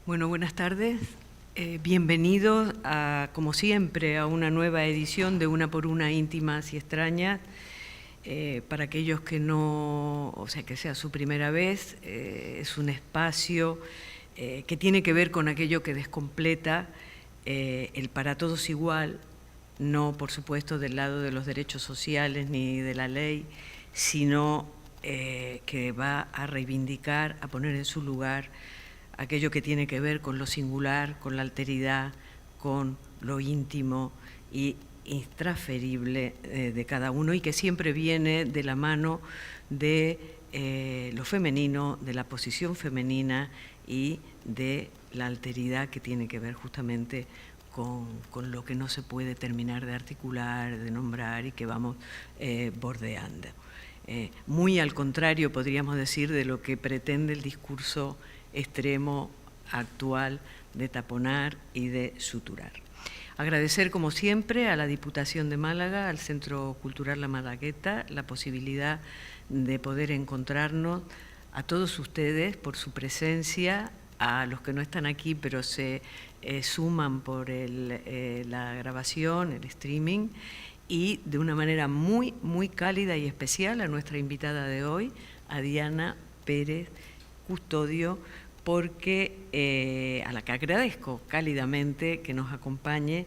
Bueno, buenas tardes. Bienvenidos, como siempre, a una nueva edición de Una por Una Íntimas y Extrañas. Para aquellos que no, o sea, que sea su primera vez, es un espacio que tiene que ver con aquello que descompleta el para todos igual, no, por supuesto, del lado de los derechos sociales ni de la ley, sino que va a reivindicar, a poner en su lugar aquello que tiene que ver con lo singular, con la alteridad, con lo íntimo y intransferible de cada uno, y que siempre viene de la mano de lo femenino, de la posición femenina y de la alteridad que tiene que ver justamente con lo que no se puede terminar de articular, de nombrar y que vamos bordeando. Muy al contrario, podríamos decir, de lo que pretende el discurso extremo actual de taponar y de suturar. Agradecer, como siempre, a la Diputación de Málaga, al Centro Cultural La Malagueta, la posibilidad de poder encontrarnos, a todos ustedes por su presencia, a los que no están aquí pero se suman por la grabación, el streaming, y de una manera muy, muy cálida y especial a nuestra invitada de hoy, a Diana Pérez Custodio, porque a la que agradezco cálidamente que nos acompañe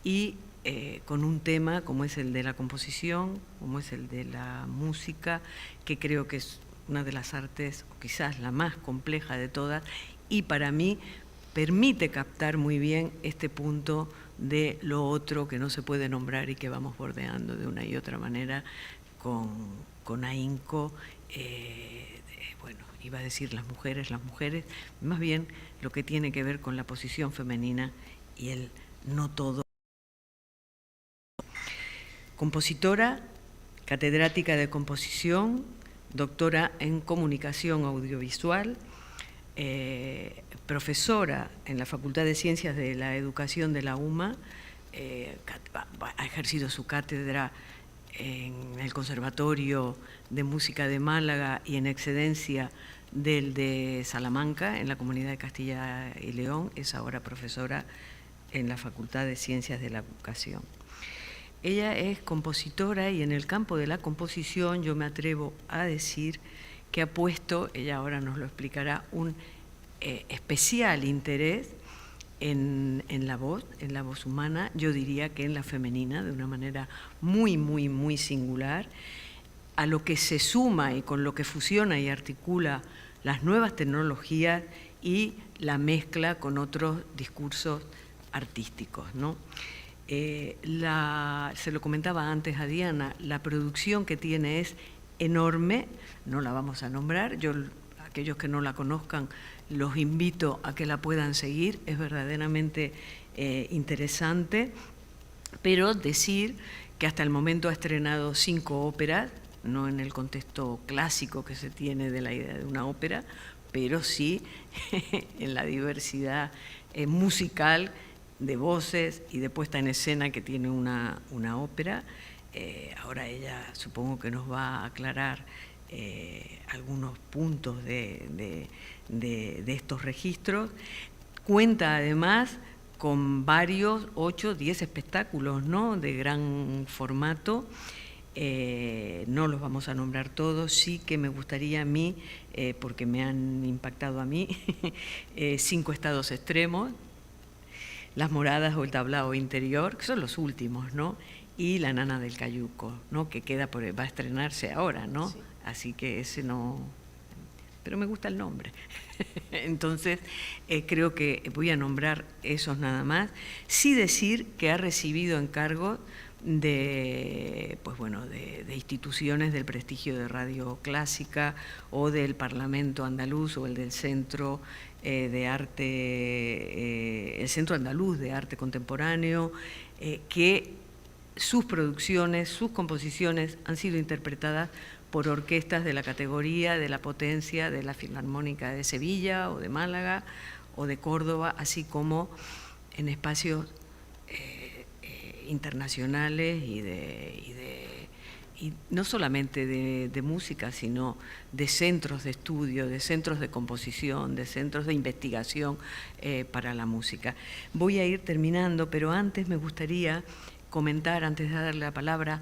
y con un tema como es el de la composición, como es el de la música, que creo que es una de las artes, o quizás la más compleja de todas, y para mí permite captar muy bien este punto de lo otro que no se puede nombrar y que vamos bordeando de una y otra manera con ahínco. Bueno, iba a decir las mujeres, más bien lo que tiene que ver con la posición femenina y el no todo. Compositora, catedrática de composición, doctora en comunicación audiovisual, profesora en la Facultad de Ciencias de la Educación de la UMA, ha ejercido su cátedra en el Conservatorio de Música de Málaga y en excedencia del de Salamanca, en la Comunidad de Castilla y León. Es ahora profesora en la Facultad de Ciencias de la Educación. Ella es compositora y en el campo de la composición yo me atrevo a decir que ha puesto, ella ahora nos lo explicará, un especial interés en la voz humana, yo diría que en la femenina, de una manera muy, muy, muy singular, a lo que se suma y con lo que fusiona y articula las nuevas tecnologías y la mezcla con otros discursos artísticos, ¿no? Se lo comentaba antes a Diana, la producción que tiene es enorme, no la vamos a nombrar, aquellos que no la conozcan los invito a que la puedan seguir, es verdaderamente interesante, pero decir que hasta el momento ha estrenado 5 óperas, no en el contexto clásico que se tiene de la idea de una ópera, pero sí en la diversidad musical de voces y de puesta en escena que tiene una ópera. Ahora ella supongo que nos va a aclarar algunos puntos de estos registros. Cuenta además con varios, 8, 10 espectáculos, ¿no?, de gran formato. No los vamos a nombrar todos, sí que me gustaría a mí, porque me han impactado a mí, 5 estados extremos, Las Moradas o el Tablao Interior, que son los últimos, ¿no?, y La Nana del Cayuco, ¿no?, que va a estrenarse ahora, ¿no? Sí. Así que ese no, pero me gusta el nombre. Entonces, creo que voy a nombrar esos nada más. Sí decir que ha recibido encargos pues bueno, de instituciones del prestigio de Radio Clásica o del Parlamento Andaluz o el del Centro de Arte, el Centro Andaluz de Arte Contemporáneo, que sus producciones, sus composiciones han sido interpretadas por orquestas de la categoría, de la potencia de la Filarmónica de Sevilla o de Málaga o de Córdoba, así como en espacios internacionales y y no solamente de música, sino de centros de estudio, de centros de composición, de centros de investigación para la música. Voy a ir terminando, pero antes me gustaría comentar, antes de darle la palabra,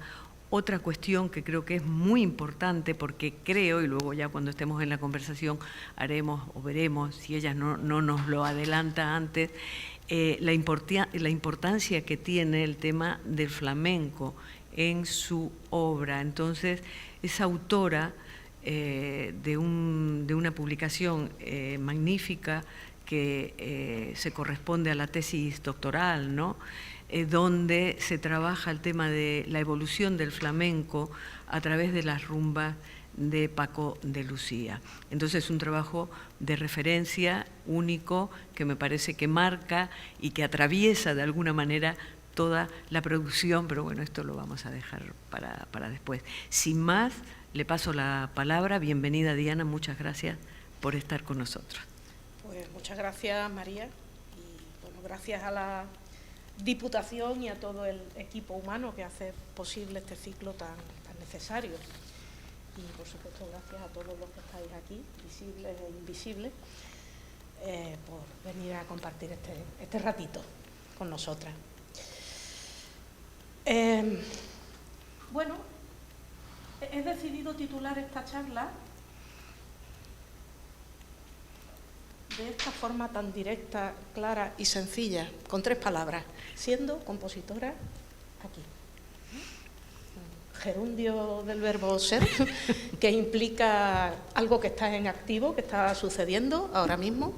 otra cuestión que creo que es muy importante, porque creo, y luego ya cuando estemos en la conversación haremos o veremos, si ella no nos lo adelanta antes, la importancia que tiene el tema del flamenco en su obra. Entonces, es autora de una publicación magnífica que se corresponde a la tesis doctoral, ¿no? Donde se trabaja el tema de la evolución del flamenco a través de las rumbas de Paco de Lucía. Entonces es un trabajo de referencia único que me parece que marca y que atraviesa de alguna manera toda la producción, pero bueno, esto lo vamos a dejar para después. Sin más, le paso la palabra. Bienvenida, Diana, muchas gracias por estar con nosotros. Pues muchas gracias, María, y bueno, gracias a la Diputación y a todo el equipo humano que hace posible este ciclo tan necesario. Y por supuesto gracias a todos los que estáis aquí, visibles e invisibles, por venir a compartir este ratito con nosotras. Bueno, he decidido titular esta charla de esta forma tan directa, clara y sencilla, con 3 palabras: siendo compositora aquí. Gerundio del verbo ser, que implica algo que está en activo, que está sucediendo ahora mismo,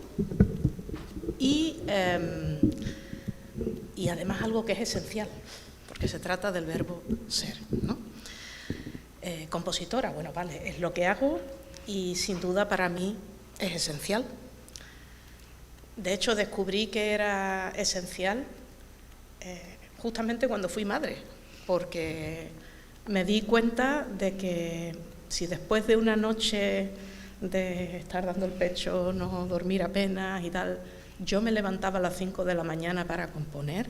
y además algo que es esencial, porque se trata del verbo ser, ¿no? Compositora, bueno, vale, es lo que hago y sin duda para mí es esencial. De hecho, descubrí que era esencial justamente cuando fui madre, porque me di cuenta de que si después de una noche de estar dando el pecho, no dormir apenas y tal, yo me levantaba a las 5 de la mañana para componer,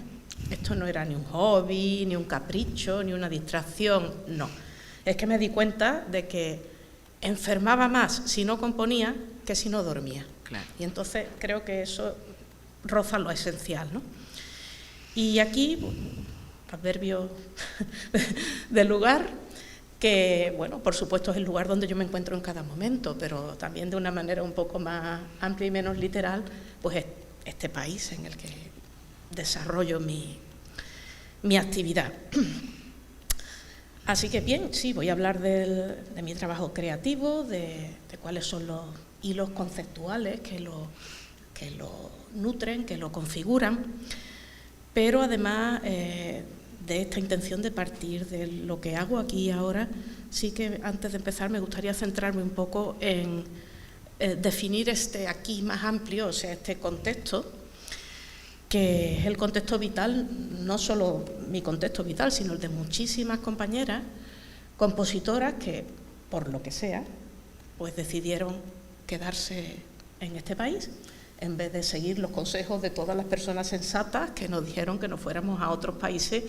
esto no era ni un hobby, ni un capricho, ni una distracción, no. Es que me di cuenta de que enfermaba más si no componía que si no dormía. Claro. Y entonces creo que eso roza lo esencial, ¿no? Y aquí, adverbio del lugar, que, bueno, por supuesto es el lugar donde yo me encuentro en cada momento, pero también de una manera un poco más amplia y menos literal, pues es este país en el que desarrollo mi actividad. Así que bien, sí, voy a hablar de mi trabajo creativo, de cuáles son los hilos conceptuales que lo nutren, que lo configuran, pero además de esta intención de partir de lo que hago aquí y ahora, sí que antes de empezar me gustaría centrarme un poco en definir este aquí más amplio, o sea, este contexto, que es el contexto vital, no solo mi contexto vital, sino el de muchísimas compañeras compositoras que, por lo que sea, pues decidieron quedarse en este país, en vez de seguir los consejos de todas las personas sensatas que nos dijeron que nos fuéramos a otros países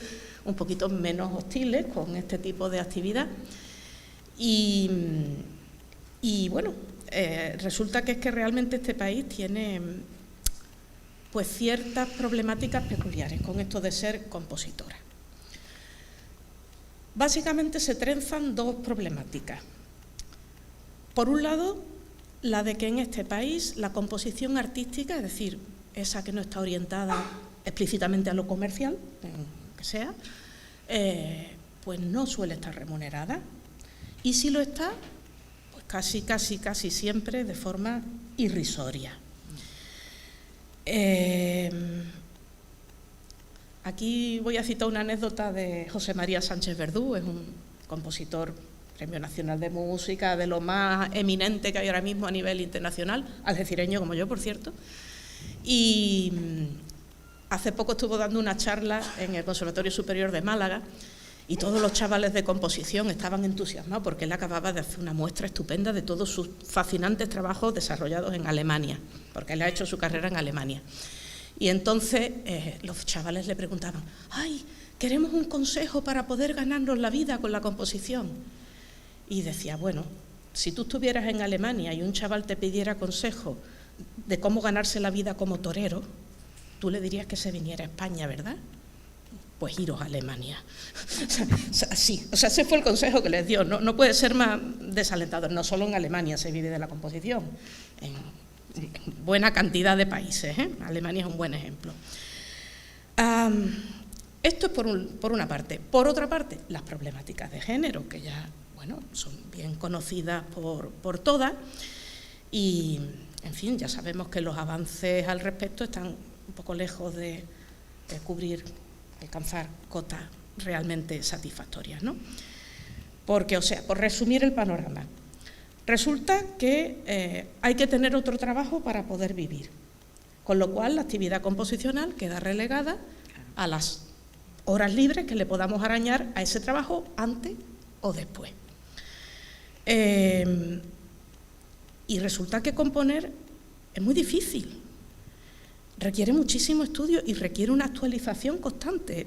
un poquito menos hostiles con este tipo de actividad. Y bueno, resulta que es que realmente este país tiene pues ciertas problemáticas peculiares con esto de ser compositora. Básicamente se trenzan 2 problemáticas. Por un lado, la de que en este país la composición artística, es decir, esa que no está orientada explícitamente a lo comercial, que sea, pues no suele estar remunerada. Y si lo está, pues casi siempre de forma irrisoria. Aquí voy a citar una anécdota de José María Sánchez Verdú, es un compositor Premio Nacional de Música, de lo más eminente que hay ahora mismo a nivel internacional, algecireño como yo, por cierto, y hace poco estuvo dando una charla en el Conservatorio Superior de Málaga y todos los chavales de composición estaban entusiasmados porque él acababa de hacer una muestra estupenda de todos sus fascinantes trabajos desarrollados en Alemania, porque él ha hecho su carrera en Alemania. Y entonces los chavales le preguntaban: ¡ay, queremos un consejo para poder ganarnos la vida con la composición. Y decía, bueno, si tú estuvieras en Alemania y un chaval te pidiera consejo de cómo ganarse la vida como torero, tú le dirías que se viniera a España, ¿verdad? Pues iros a Alemania. Sí, o sea, ese fue el consejo que les dio. No puede ser más desalentador. No solo en Alemania se vive de la composición, en buena cantidad de países, ¿eh? Alemania es un buen ejemplo. Esto es por una parte. Por otra parte, las problemáticas de género, que ya, bueno, son bien conocidas por todas, y, en fin, ya sabemos que los avances al respecto están un poco lejos de alcanzar cotas realmente satisfactorias, ¿no? Porque, o sea, por resumir el panorama, resulta que hay que tener otro trabajo para poder vivir, con lo cual la actividad composicional queda relegada a las horas libres que le podamos arañar a ese trabajo antes o después. Y resulta que componer es muy difícil, requiere muchísimo estudio y requiere una actualización constante.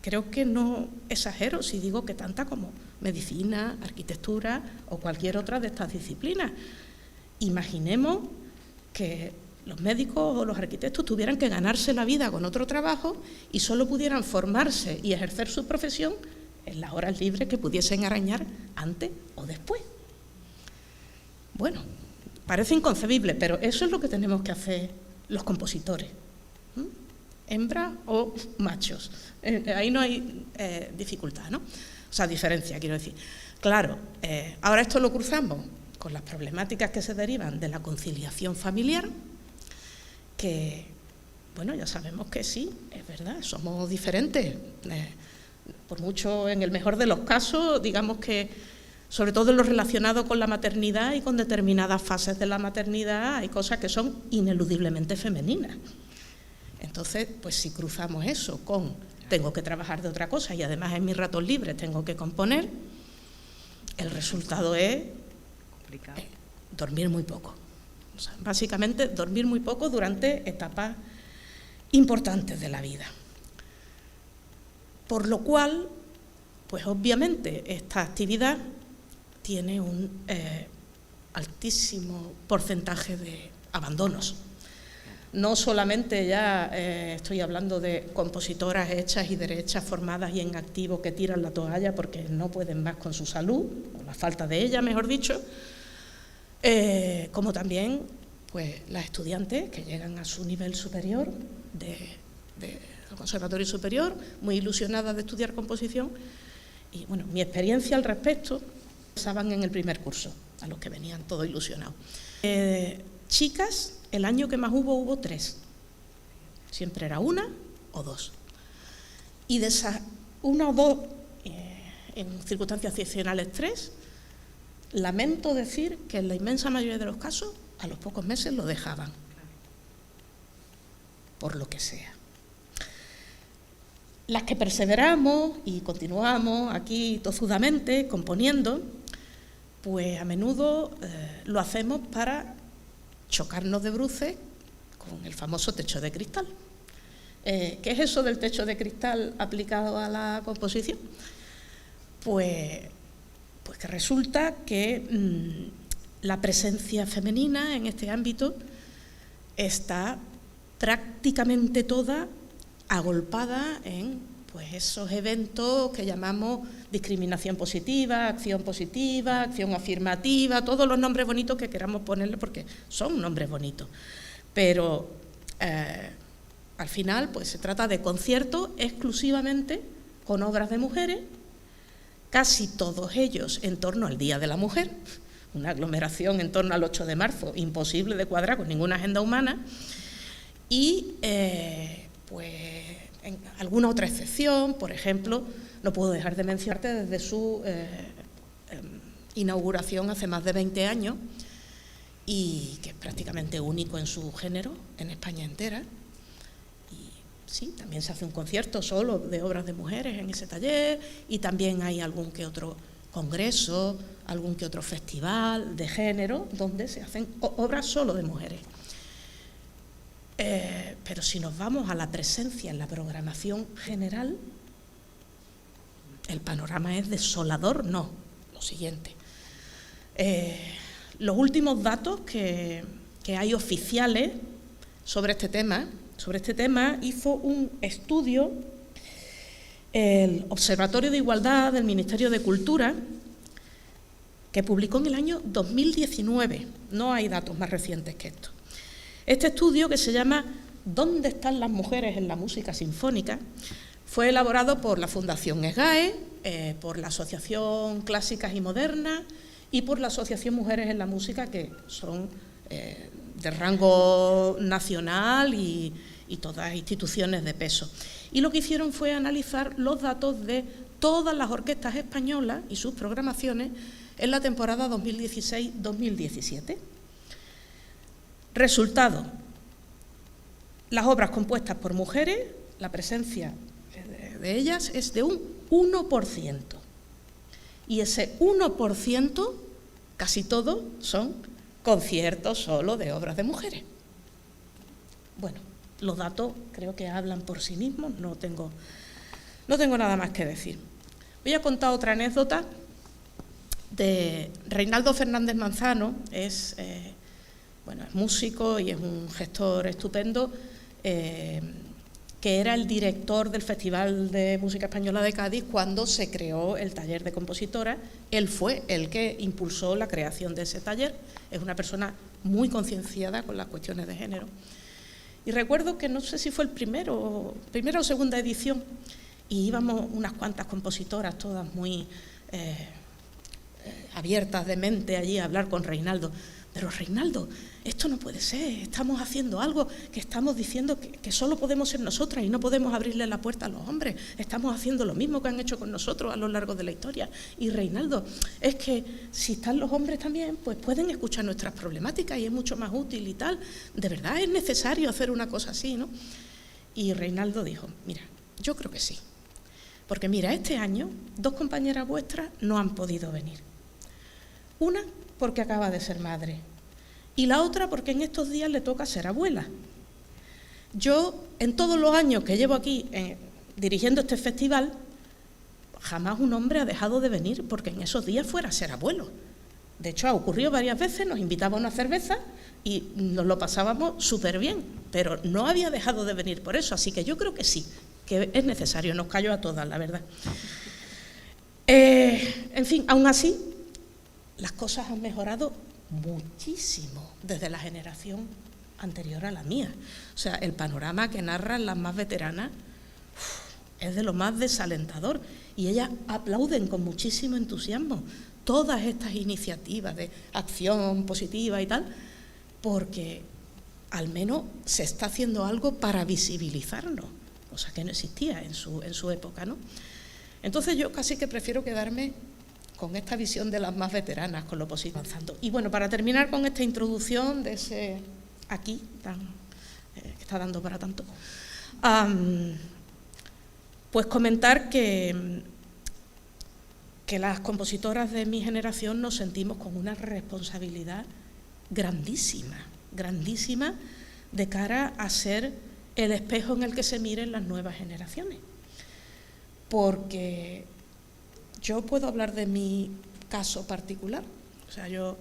Creo que no exagero si digo que tanta como medicina, arquitectura o cualquier otra de estas disciplinas. Imaginemos que los médicos o los arquitectos tuvieran que ganarse la vida con otro trabajo y solo pudieran formarse y ejercer su profesión en las horas libres que pudiesen arañar antes o después. Bueno, parece inconcebible, pero eso es lo que tenemos que hacer los compositores, hembras o machos. Ahí no hay dificultad, ¿no? O sea, diferencia, quiero decir. Claro, ahora esto lo cruzamos con las problemáticas que se derivan de la conciliación familiar, que, bueno, ya sabemos que sí, es verdad, somos diferentes. Por mucho, en el mejor de los casos, digamos que, sobre todo en lo relacionado con la maternidad y con determinadas fases de la maternidad, hay cosas que son ineludiblemente femeninas. Entonces, pues si cruzamos eso con tengo que trabajar de otra cosa y además en mis ratos libres tengo que componer, el resultado es dormir muy poco. O sea, básicamente, dormir muy poco durante etapas importantes de la vida. Por lo cual, pues obviamente, esta actividad tiene un altísimo porcentaje de abandonos. No solamente ya estoy hablando de compositoras hechas y derechas, formadas y en activo que tiran la toalla porque no pueden más con su salud, o la falta de ella, mejor dicho, como también pues, las estudiantes que llegan a su nivel superior del conservatorio superior, muy ilusionadas de estudiar composición. Y bueno, mi experiencia al respecto, estaban en el primer curso, a los que venían todos ilusionados. Chicas, el año que más hubo 3. Siempre era 1 o 2. Y de esas 1 o 2, en circunstancias excepcionales 3, lamento decir que en la inmensa mayoría de los casos, a los pocos meses lo dejaban. Por lo que sea. Las que perseveramos y continuamos aquí tozudamente componiendo, pues a menudo lo hacemos para chocarnos de bruces con el famoso techo de cristal. ¿Qué es eso del techo de cristal aplicado a la composición? Pues que resulta que la presencia femenina en este ámbito está prácticamente toda agolpada en pues, esos eventos que llamamos discriminación positiva, acción afirmativa, todos los nombres bonitos que queramos ponerle porque son nombres bonitos. Pero al final pues, se trata de conciertos exclusivamente con obras de mujeres, casi todos ellos en torno al Día de la Mujer, una aglomeración en torno al 8 de marzo, imposible de cuadrar con ninguna agenda humana, y pues en alguna otra excepción, por ejemplo, no puedo dejar de mencionarte desde su inauguración hace más de 20 años, y que es prácticamente único en su género, en España entera. Sí, también se hace un concierto solo de obras de mujeres en ese taller y también hay algún que otro congreso, algún que otro festival de género donde se hacen obras solo de mujeres. Pero si nos vamos a la presencia en la programación general, el panorama es desolador, no, lo siguiente. Los últimos datos que hay oficiales sobre este tema hizo un estudio el Observatorio de Igualdad del Ministerio de Cultura, que publicó en el año 2019, no hay datos más recientes que esto. Este estudio, que se llama ¿Dónde están las mujeres en la música sinfónica?, fue elaborado por la Fundación ESGAE, por la Asociación Clásicas y Modernas y por la Asociación Mujeres en la Música, que son de rango nacional y todas instituciones de peso. Y lo que hicieron fue analizar los datos de todas las orquestas españolas y sus programaciones en la temporada 2016-2017. Resultado: las obras compuestas por mujeres, la presencia de ellas es de un 1%. Y ese 1%, casi todo, son conciertos solo de obras de mujeres. Bueno, los datos creo que hablan por sí mismos, no tengo nada más que decir. Voy a contar otra anécdota de Reinaldo Fernández Manzano. Es músico y es un gestor estupendo, que era el director del Festival de Música Española de Cádiz cuando se creó el taller de compositoras. Él fue el que impulsó la creación de ese taller. Es una persona muy concienciada con las cuestiones de género. Y recuerdo que no sé si fue primera o segunda edición, y íbamos unas cuantas compositoras, todas muy abiertas de mente allí a hablar con Reinaldo. Pero Reinaldo, esto no puede ser, estamos haciendo algo que estamos diciendo que solo podemos ser nosotras y no podemos abrirle la puerta a los hombres. Estamos haciendo lo mismo que han hecho con nosotros a lo largo de la historia. Y Reinaldo, es que si están los hombres también, pues pueden escuchar nuestras problemáticas y es mucho más útil y tal. De verdad es necesario hacer una cosa así, ¿no? Y Reinaldo dijo, mira, yo creo que sí. Porque mira, este año 2 compañeras vuestras no han podido venir. Una porque acaba de ser madre y la otra porque en estos días le toca ser abuela. Yo, en todos los años que llevo aquí dirigiendo este festival, jamás un hombre ha dejado de venir porque en esos días fuera a ser abuelo. De hecho, ha ocurrido varias veces, nos invitaba a una cerveza y nos lo pasábamos súper bien, pero no había dejado de venir por eso, así que yo creo que sí, que es necesario, nos cayó a todas, la verdad. En fin, aún así, las cosas han mejorado muchísimo desde la generación anterior a la mía. O sea, el panorama que narran las más veteranas es de lo más desalentador y ellas aplauden con muchísimo entusiasmo todas estas iniciativas de acción positiva y tal, porque al menos se está haciendo algo para visibilizarnos, cosa que no existía en su época, ¿no? Entonces yo casi que prefiero quedarme con esta visión de las más veteranas, con lo positivo avanzando. Y bueno, para terminar con esta introducción de ese aquí, que está dando para tanto, pues comentar que las compositoras de mi generación nos sentimos con una responsabilidad grandísima, grandísima, de cara a ser el espejo en el que se miren las nuevas generaciones. Porque yo puedo hablar de mi caso particular, o sea, yo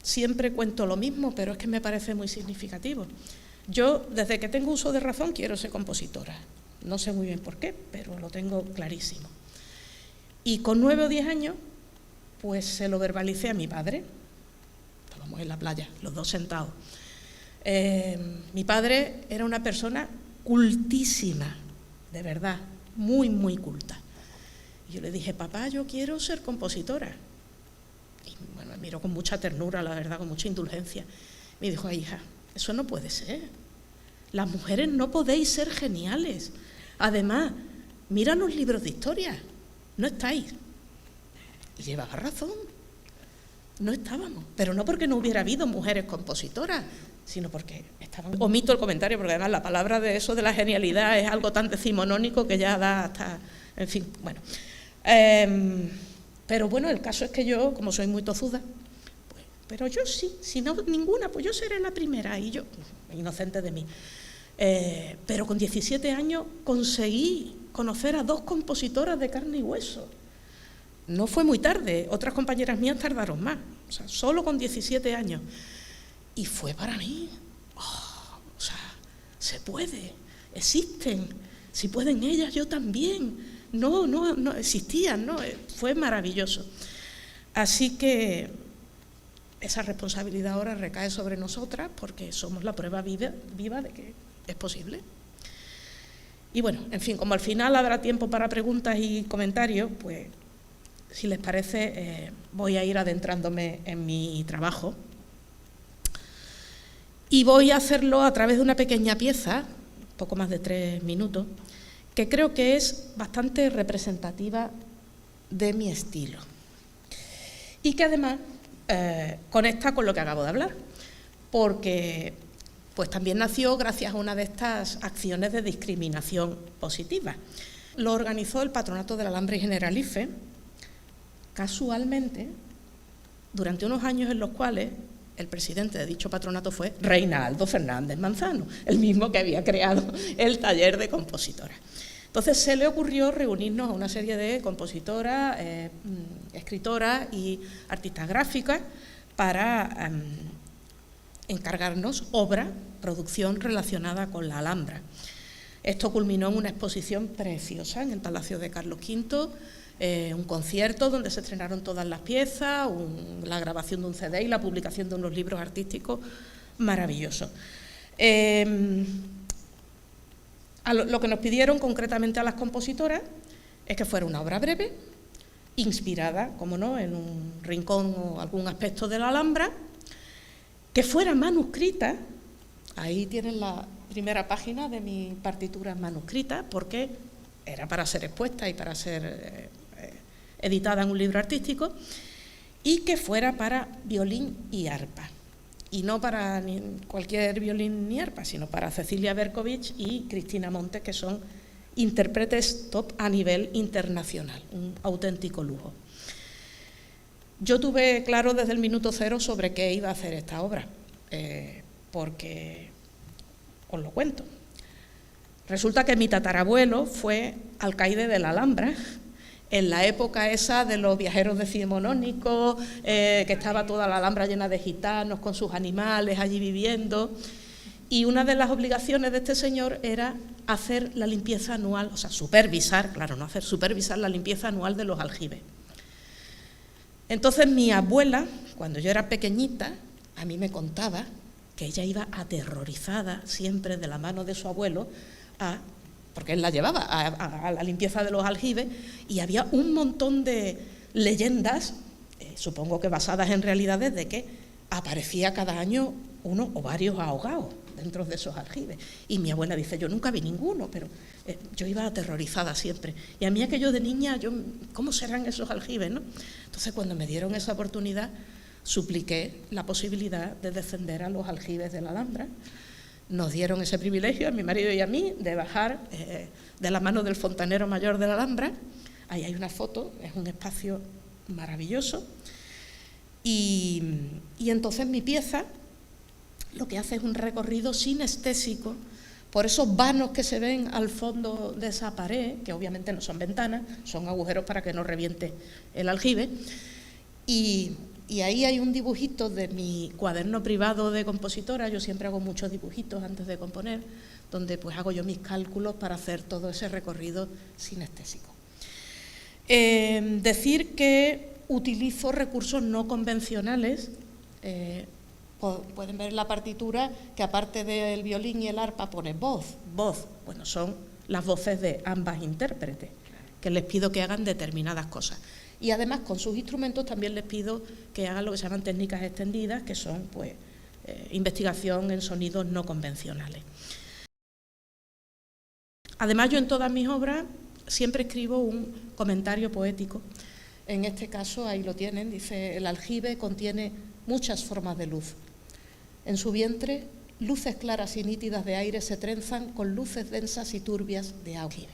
siempre cuento lo mismo, pero es que me parece muy significativo. Yo, desde que tengo uso de razón, quiero ser compositora. No sé muy bien por qué, pero lo tengo clarísimo. Y con 9 o 10 años, pues se lo verbalicé a mi padre. Estábamos en la playa, los dos sentados. Mi padre era una persona cultísima, de verdad, muy, muy culta. Y yo le dije, papá, yo quiero ser compositora. Y bueno, me miró con mucha ternura, la verdad, con mucha indulgencia. Me dijo, hija, eso no puede ser. Las mujeres no podéis ser geniales. Además, mira los libros de historia, no estáis. Y llevaba razón, no estábamos. Pero no porque no hubiera habido mujeres compositoras, sino porque estaban... Omito el comentario, porque además la palabra de eso de la genialidad es algo tan decimonónico que ya da hasta... En fin, bueno... pero bueno, el caso es que yo, como soy muy tozuda, pues, pero yo sí, si no ninguna, pues yo seré la primera, y yo, inocente de mí. Pero con 17 años conseguí conocer a 2 compositoras de carne y hueso. No fue muy tarde, otras compañeras mías tardaron más, o sea, solo con 17 años. Y fue para mí, o sea, se puede, existen, si pueden ellas, yo también. No existían, ¿no? Fue maravilloso. Así que esa responsabilidad ahora recae sobre nosotras porque somos la prueba viva de que es posible. Y bueno, en fin, como al final habrá tiempo para preguntas y comentarios, pues si les parece voy a ir adentrándome en mi trabajo y voy a hacerlo a través de una pequeña pieza, poco más de 3 minutos, que creo que es bastante representativa de mi estilo y que además conecta con lo que acabo de hablar, porque pues también nació gracias a una de estas acciones de discriminación positiva. Lo organizó el Patronato del Alambre y Generalife, casualmente, durante unos años en los cuales el presidente de dicho patronato fue Reinaldo Fernández Manzano, el mismo que había creado el taller de compositoras. Entonces se le ocurrió reunirnos a una serie de compositoras, escritoras y artistas gráficas para encargarnos obra, producción relacionada con la Alhambra. Esto culminó en una exposición preciosa en el Palacio de Carlos V, un concierto donde se estrenaron todas las piezas, la grabación de un CD y la publicación de unos libros artísticos maravillosos. Lo que nos pidieron concretamente a las compositoras es que fuera una obra breve, inspirada, como no, en un rincón o algún aspecto de la Alhambra, que fuera manuscrita. Ahí tienen la primera página de mi partitura manuscrita, porque era para ser expuesta y para ser editada en un libro artístico, y que fuera para violín y arpa. Y no para cualquier violín ni arpa, sino para Cecilia Berkovich y Cristina Montes, que son intérpretes top a nivel internacional, un auténtico lujo. Yo tuve claro desde el minuto cero sobre qué iba a hacer esta obra, porque os lo cuento. Resulta que mi tatarabuelo fue alcaide de la Alhambra, en la época esa de los viajeros decimonónicos, que estaba toda la Alhambra llena de gitanos con sus animales allí viviendo, y una de las obligaciones de este señor era hacer la limpieza anual, o sea, supervisar, claro, no hacer, supervisar la limpieza anual de los aljibes. Entonces mi abuela, cuando yo era pequeñita, a mí me contaba que ella iba aterrorizada siempre de la mano de su abuelo porque él la llevaba a la limpieza de los aljibes, y había un montón de leyendas, supongo que basadas en realidades, de que aparecía cada año uno o varios ahogados dentro de esos aljibes. Y mi abuela dice, yo nunca vi ninguno, pero yo iba aterrorizada siempre. Y a mí aquello de niña, ¿cómo serán esos aljibes, no? Entonces, cuando me dieron esa oportunidad, supliqué la posibilidad de descender a los aljibes de la Alhambra. Nos dieron ese privilegio, a mi marido y a mí, de bajar de la mano del fontanero mayor de la Alhambra. Ahí hay una foto, es un espacio maravilloso. Y entonces mi pieza lo que hace es un recorrido sinestésico por esos vanos que se ven al fondo de esa pared, que obviamente no son ventanas, son agujeros para que no reviente el aljibe. Y ahí hay un dibujito de mi cuaderno privado de compositora. Yo siempre hago muchos dibujitos antes de componer, donde pues hago yo mis cálculos para hacer todo ese recorrido sinestésico. Decir que utilizo recursos no convencionales. Pueden ver en la partitura que aparte del violín y el arpa pone voz. Bueno, son las voces de ambas intérpretes, que les pido que hagan determinadas cosas. Y además con sus instrumentos también les pido que hagan lo que se llaman técnicas extendidas, que son pues investigación en sonidos no convencionales. Además, yo en todas mis obras siempre escribo un comentario poético. En este caso, ahí lo tienen, dice: el aljibe contiene muchas formas de luz. En su vientre, luces claras y nítidas de aire se trenzan con luces densas y turbias de aljibe.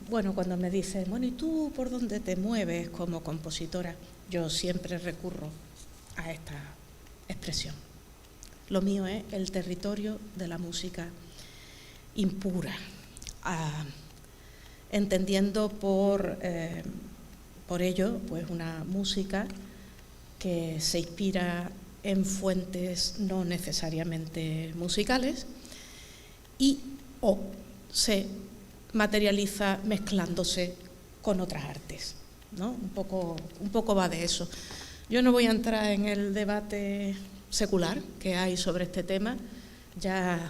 Bueno, cuando me dicen, bueno, ¿y tú por dónde te mueves como compositora? Yo siempre recurro a esta expresión. Lo mío es el territorio de la música impura, entendiendo por ello pues una música que se inspira en fuentes no necesariamente musicales y o se materializa mezclándose con otras artes, ¿no? Un poco va de eso. Yo no voy a entrar en el debate secular que hay sobre este tema. Ya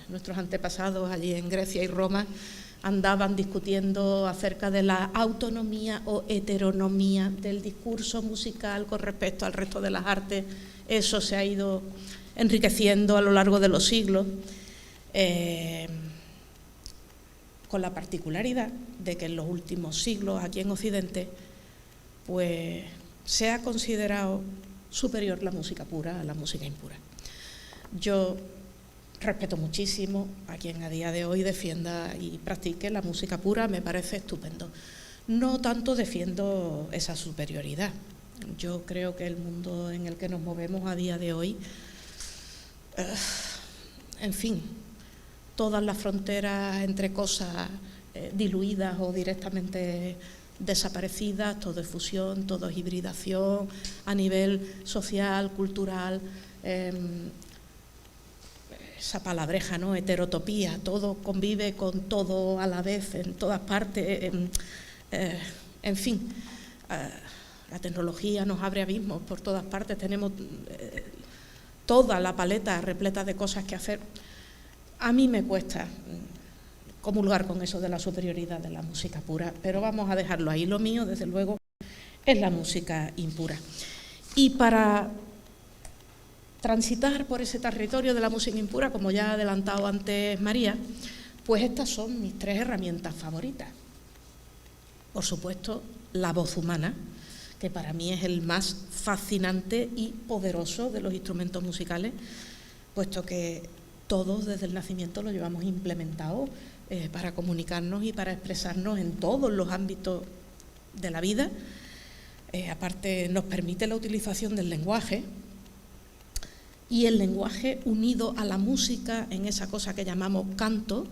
nuestros antepasados allí en Grecia y Roma andaban discutiendo acerca de la autonomía o heteronomía del discurso musical con respecto al resto de las artes. Eso se ha ido enriqueciendo a lo largo de los siglos, con la particularidad de que en los últimos siglos aquí en Occidente pues se ha considerado superior la música pura a la música impura. Yo respeto muchísimo a quien a día de hoy defienda y practique la música pura, me parece estupendo. No tanto defiendo esa superioridad. Yo creo que el mundo en el que nos movemos a día de hoy, en fin, todas las fronteras entre cosas diluidas o directamente desaparecidas, todo es fusión, todo es hibridación a nivel social, cultural, esa palabreja, ¿no? Heterotopía, todo convive con todo a la vez, en todas partes, en fin, la tecnología nos abre abismos por todas partes, tenemos toda la paleta repleta de cosas que hacer. A mí me cuesta comulgar con eso de la superioridad de la música pura, pero vamos a dejarlo ahí. Lo mío, desde luego, es la música impura. Y para transitar por ese territorio de la música impura, como ya ha adelantado antes María, pues estas son mis tres herramientas favoritas. Por supuesto, la voz humana, que para mí es el más fascinante y poderoso de los instrumentos musicales, puesto que todos desde el nacimiento lo llevamos implementado para comunicarnos y para expresarnos en todos los ámbitos de la vida. Aparte, nos permite la utilización del lenguaje, y el lenguaje unido a la música en esa cosa que llamamos canto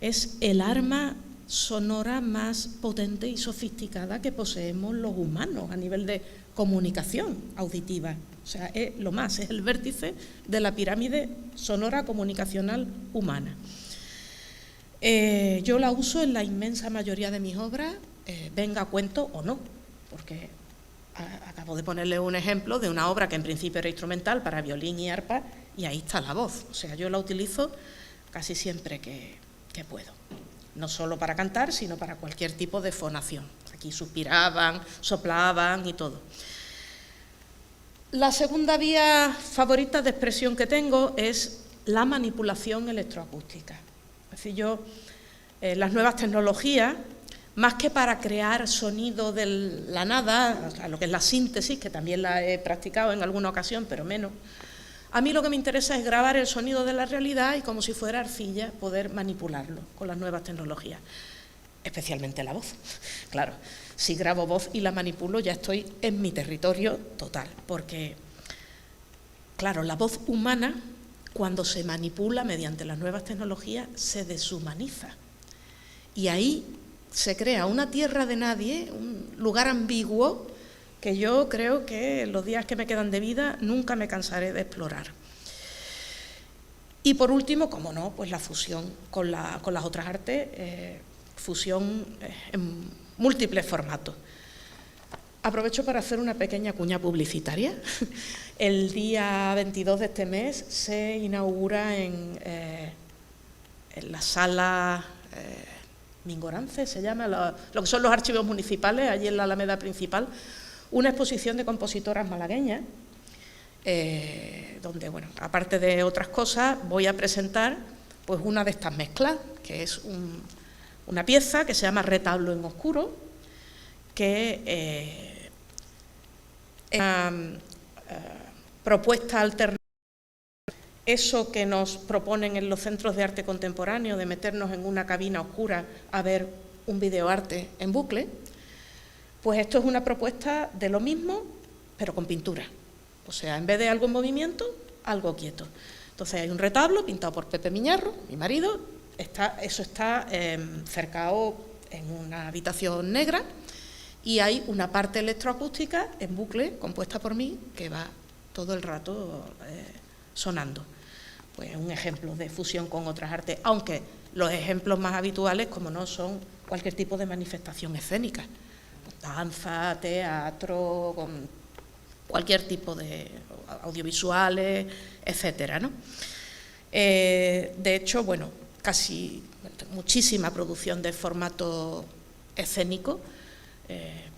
es el arma sonora más potente y sofisticada que poseemos los humanos a nivel de comunicación auditiva. O sea, es lo más, es el vértice de la pirámide sonora comunicacional humana. Yo la uso en la inmensa mayoría de mis obras, venga a cuento o no, porque acabo de ponerle un ejemplo de una obra que en principio era instrumental para violín y arpa, y ahí está la voz. O sea, yo la utilizo casi siempre que puedo. No solo para cantar, sino para cualquier tipo de fonación. Aquí suspiraban, soplaban y todo. La segunda vía favorita de expresión que tengo es la manipulación electroacústica. Es decir, yo, las nuevas tecnologías, más que para crear sonido de la nada, o sea, lo que es la síntesis, que también la he practicado en alguna ocasión, pero menos, a mí lo que me interesa es grabar el sonido de la realidad y, como si fuera arcilla, poder manipularlo con las nuevas tecnologías, especialmente la voz. Claro, si grabo voz y la manipulo ya estoy en mi territorio total, porque, claro, la voz humana, cuando se manipula mediante las nuevas tecnologías, se deshumaniza. Y ahí se crea una tierra de nadie, un lugar ambiguo, que yo creo que en los días que me quedan de vida nunca me cansaré de explorar. Y por último, como no, pues la fusión con las otras artes, fusión en múltiples formatos. Aprovecho para hacer una pequeña cuña publicitaria. El día 22 de este mes se inaugura en la sala Mingorance, se llama, lo que son los archivos municipales, allí en la Alameda principal, una exposición de compositoras malagueñas, donde, bueno, aparte de otras cosas, voy a presentar pues una de estas mezclas, que es una pieza que se llama Retablo en Oscuro, que es una propuesta alternativa. Eso que nos proponen en los centros de arte contemporáneo, de meternos en una cabina oscura a ver un videoarte en bucle, pues esto es una propuesta de lo mismo, pero con pintura. O sea, en vez de algo en movimiento, algo quieto. Entonces hay un retablo pintado por Pepe Miñarro, mi marido, eso está cercado en una habitación negra, y hay una parte electroacústica en bucle, compuesta por mí, que va todo el rato sonando. Pues un ejemplo de fusión con otras artes, aunque los ejemplos más habituales, como no, son cualquier tipo de manifestación escénica, danza, teatro, con cualquier tipo de audiovisuales, etcétera, ¿no? De hecho, bueno, muchísima producción de formato escénico,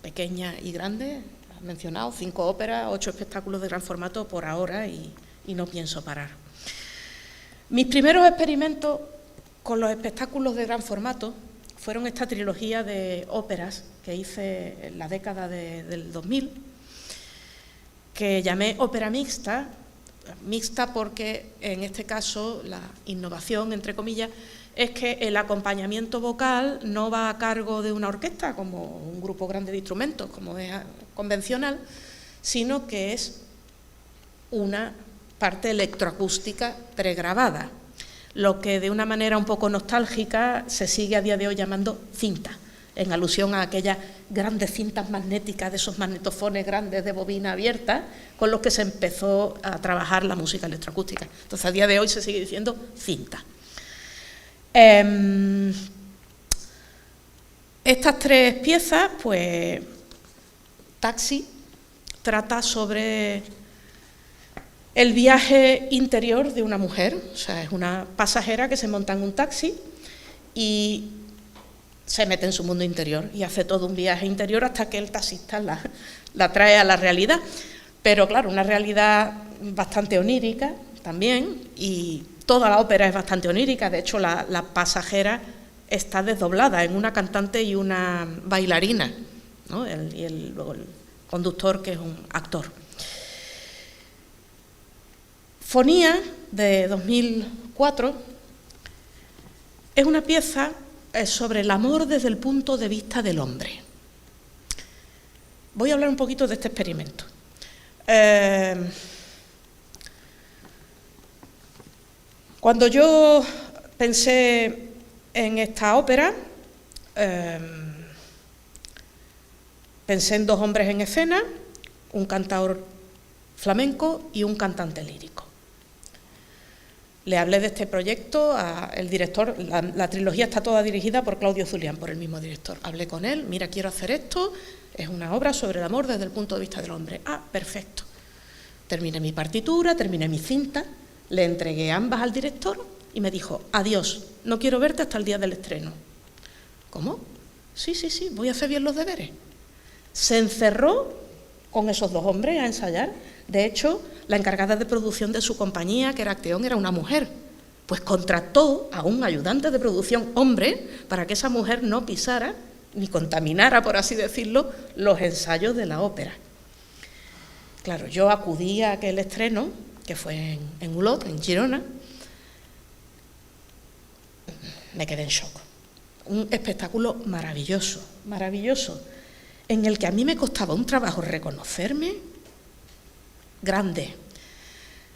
pequeña y grande, has mencionado 5 óperas, 8 espectáculos de gran formato por ahora y no pienso parar. Mis primeros experimentos con los espectáculos de gran formato fueron esta trilogía de óperas que hice en la década del 2000, que llamé ópera mixta porque en este caso la innovación, entre comillas, es que el acompañamiento vocal no va a cargo de una orquesta, como un grupo grande de instrumentos, como es convencional, sino que es una parte electroacústica pregrabada, lo que de una manera un poco nostálgica se sigue a día de hoy llamando cinta, en alusión a aquellas grandes cintas magnéticas de esos magnetofones grandes de bobina abierta con los que se empezó a trabajar la música electroacústica. Entonces, a día de hoy se sigue diciendo cinta. Estas 3 piezas, pues, Taxi trata sobre el viaje interior de una mujer, o sea, es una pasajera que se monta en un taxi y se mete en su mundo interior y hace todo un viaje interior hasta que el taxista la trae a la realidad. Pero claro, una realidad bastante onírica también, y toda la ópera es bastante onírica. De hecho, la pasajera está desdoblada en una cantante y una bailarina, ¿no? Luego el conductor, que es un actor. Fonía, de 2004, es una pieza sobre el amor desde el punto de vista del hombre. Voy a hablar un poquito de este experimento. Cuando yo pensé en esta ópera, pensé en 2 hombres en escena, un cantador flamenco y un cantante lírico. Le hablé de este proyecto al director. La trilogía está toda dirigida por Claudio Zulián, por el mismo director. Hablé con él, mira, quiero hacer esto, es una obra sobre el amor desde el punto de vista del hombre. Ah, perfecto. Terminé mi partitura, terminé mi cinta, le entregué ambas al director y me dijo, adiós, no quiero verte hasta el día del estreno. ¿Cómo? Sí, voy a hacer bien los deberes. Se encerró con esos dos hombres a ensayar. De hecho, la encargada de producción de su compañía, que era Acteón, era una mujer. Pues contrató a un ayudante de producción hombre para que esa mujer no pisara ni contaminara, por así decirlo, los ensayos de la ópera. Claro, yo acudí a aquel estreno, que fue en Olot, en Girona. Me quedé en shock. Un espectáculo maravilloso, maravilloso, en el que a mí me costaba un trabajo reconocerme grande.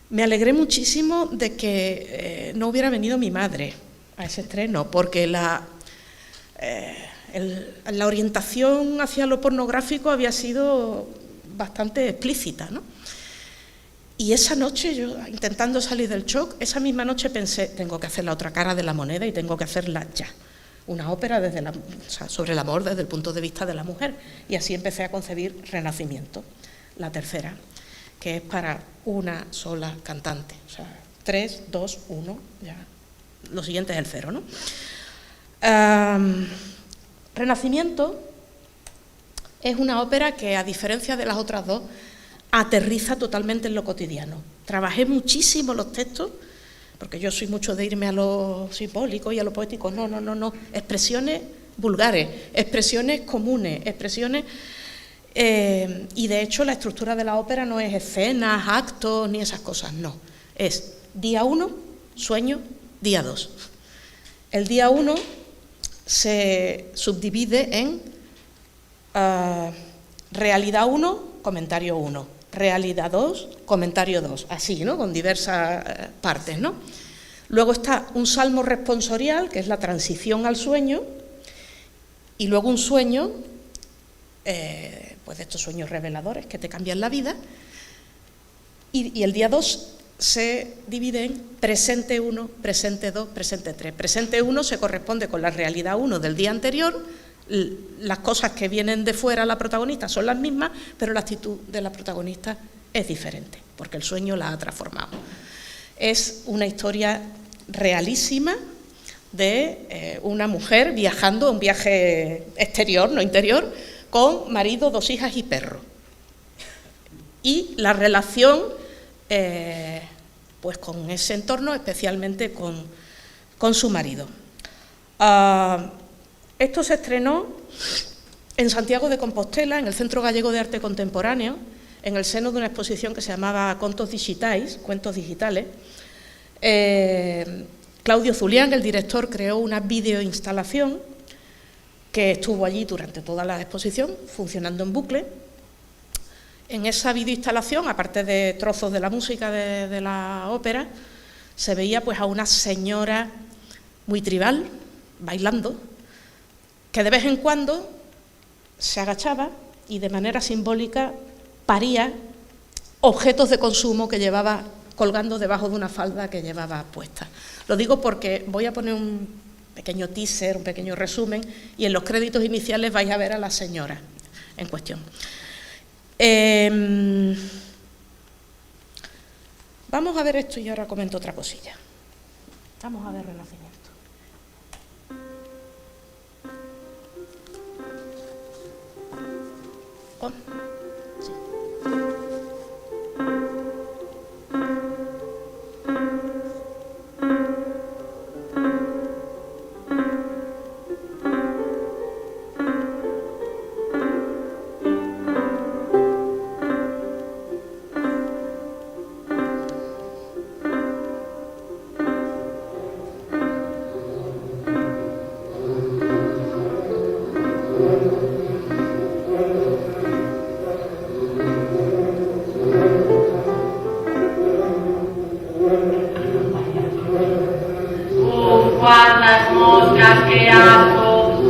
Me alegré muchísimo de que no hubiera venido mi madre a ese estreno, porque la orientación hacia lo pornográfico había sido bastante explícita, ¿no? Y esa noche, yo intentando salir del shock, esa misma noche pensé, tengo que hacer la otra cara de la moneda y tengo que hacerla ya. Una ópera sobre el amor desde el punto de vista de la mujer. Y así empecé a concebir Renacimiento, la tercera, que es para una sola cantante. O sea, 3, 2, 1, ya. Lo siguiente es el 0, ¿no? Renacimiento es una ópera que, a diferencia de las otras dos, aterriza totalmente en lo cotidiano. Trabajé muchísimo los textos, porque yo soy mucho de irme a lo simbólico y a lo poético. No. Expresiones vulgares, expresiones comunes, expresiones... y de hecho la estructura de la ópera no es escenas, actos, ni esas cosas, no. Es día 1, sueño, día 2. El día 1 se subdivide en realidad 1, comentario 1. Realidad 2, comentario 2, así, ¿no? Con diversas partes, ¿no? Luego está un salmo responsorial, que es la transición al sueño, y luego un sueño, pues de estos sueños reveladores que te cambian la vida, y el día 2 se divide en presente 1, presente 2, presente 3. Presente 1 se corresponde con la realidad 1 del día anterior. Las cosas que vienen de fuera a la protagonista son las mismas, pero la actitud de la protagonista es diferente, porque el sueño la ha transformado. Es una historia realísima de una mujer viajando, un viaje exterior, no interior, con marido, 2 hijas y perro. Y la relación, pues con ese entorno, especialmente con su marido. Esto se estrenó en Santiago de Compostela, en el Centro Gallego de Arte Contemporáneo, en el seno de una exposición que se llamaba Contos Digitais, Cuentos Digitales. Claudio Zulián, el director, creó una videoinstalación que estuvo allí durante toda la exposición, funcionando en bucle. En esa videoinstalación, aparte de trozos de la música de la ópera, se veía pues a una señora muy tribal, bailando, que de vez en cuando se agachaba y de manera simbólica paría objetos de consumo que llevaba colgando debajo de una falda que llevaba puesta. Lo digo porque voy a poner un pequeño teaser, un pequeño resumen, y en los créditos iniciales vais a ver a la señora en cuestión. Vamos a ver esto y ahora comento otra cosilla. Vamos a ver Renacimiento. Sí. Cuántas moscas que asco,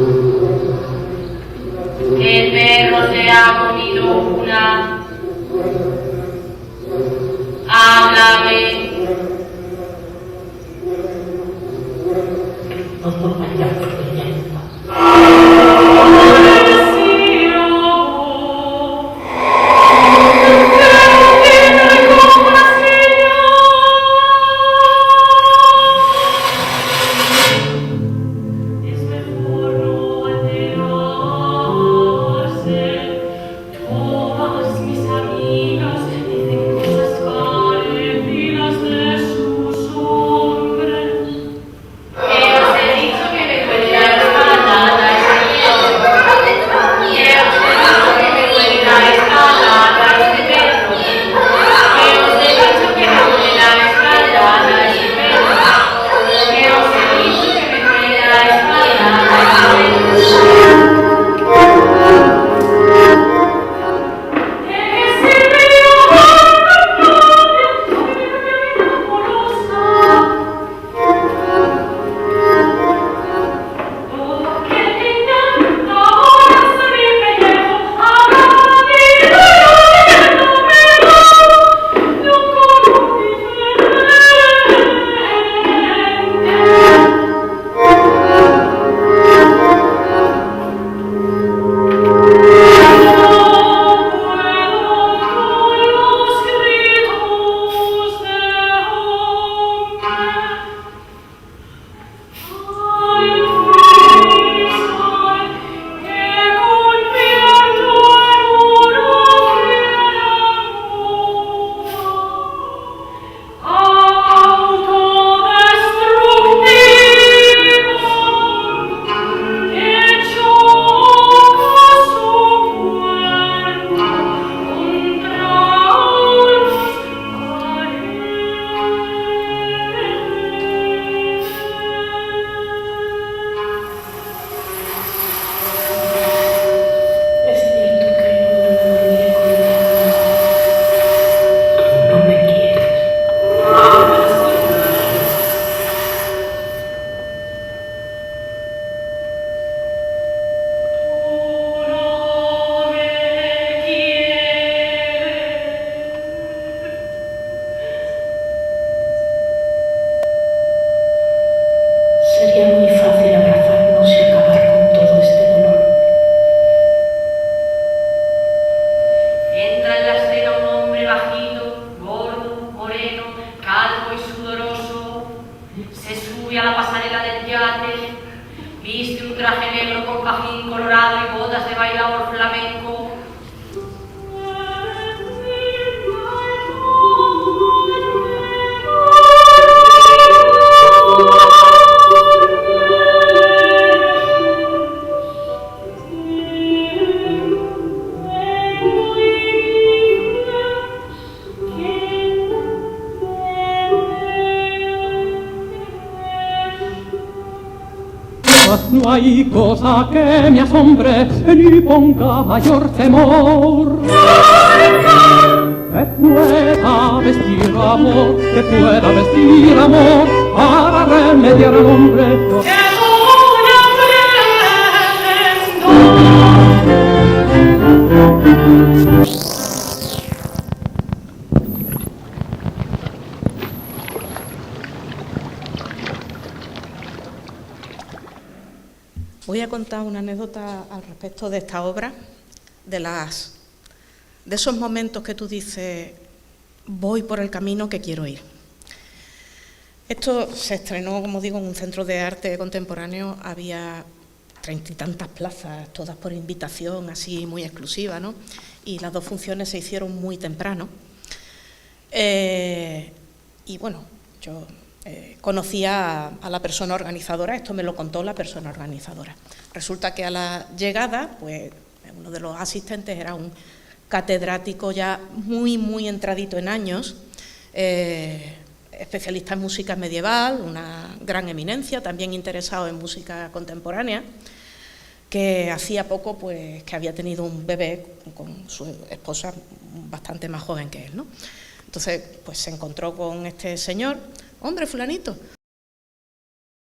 que el perro se ha comido una. Háblame. traje negro con fajín colorado y botas de bailador flamenco. No hay cosa que me asombre ni ponga mayor temor que pueda vestir amor para remediar al hombre. Voy a contar una anécdota al respecto de esta obra, de esos momentos que tú dices, voy por el camino que quiero ir. Esto se estrenó, como digo, en un centro de arte contemporáneo, había 30 y tantas plazas, todas por invitación, así muy exclusiva, ¿no? Y las dos funciones se hicieron muy temprano. Y bueno, yo conocía a la persona organizadora, esto me lo contó la persona organizadora. Resulta que a la llegada, pues uno de los asistentes era un catedrático ya muy entradito en años, especialista en música medieval, una gran eminencia, también interesado en música contemporánea, que hacía poco pues que había tenido un bebé con su esposa bastante más joven que él, ¿no? Entonces pues se encontró con este señor. Hombre, fulanito,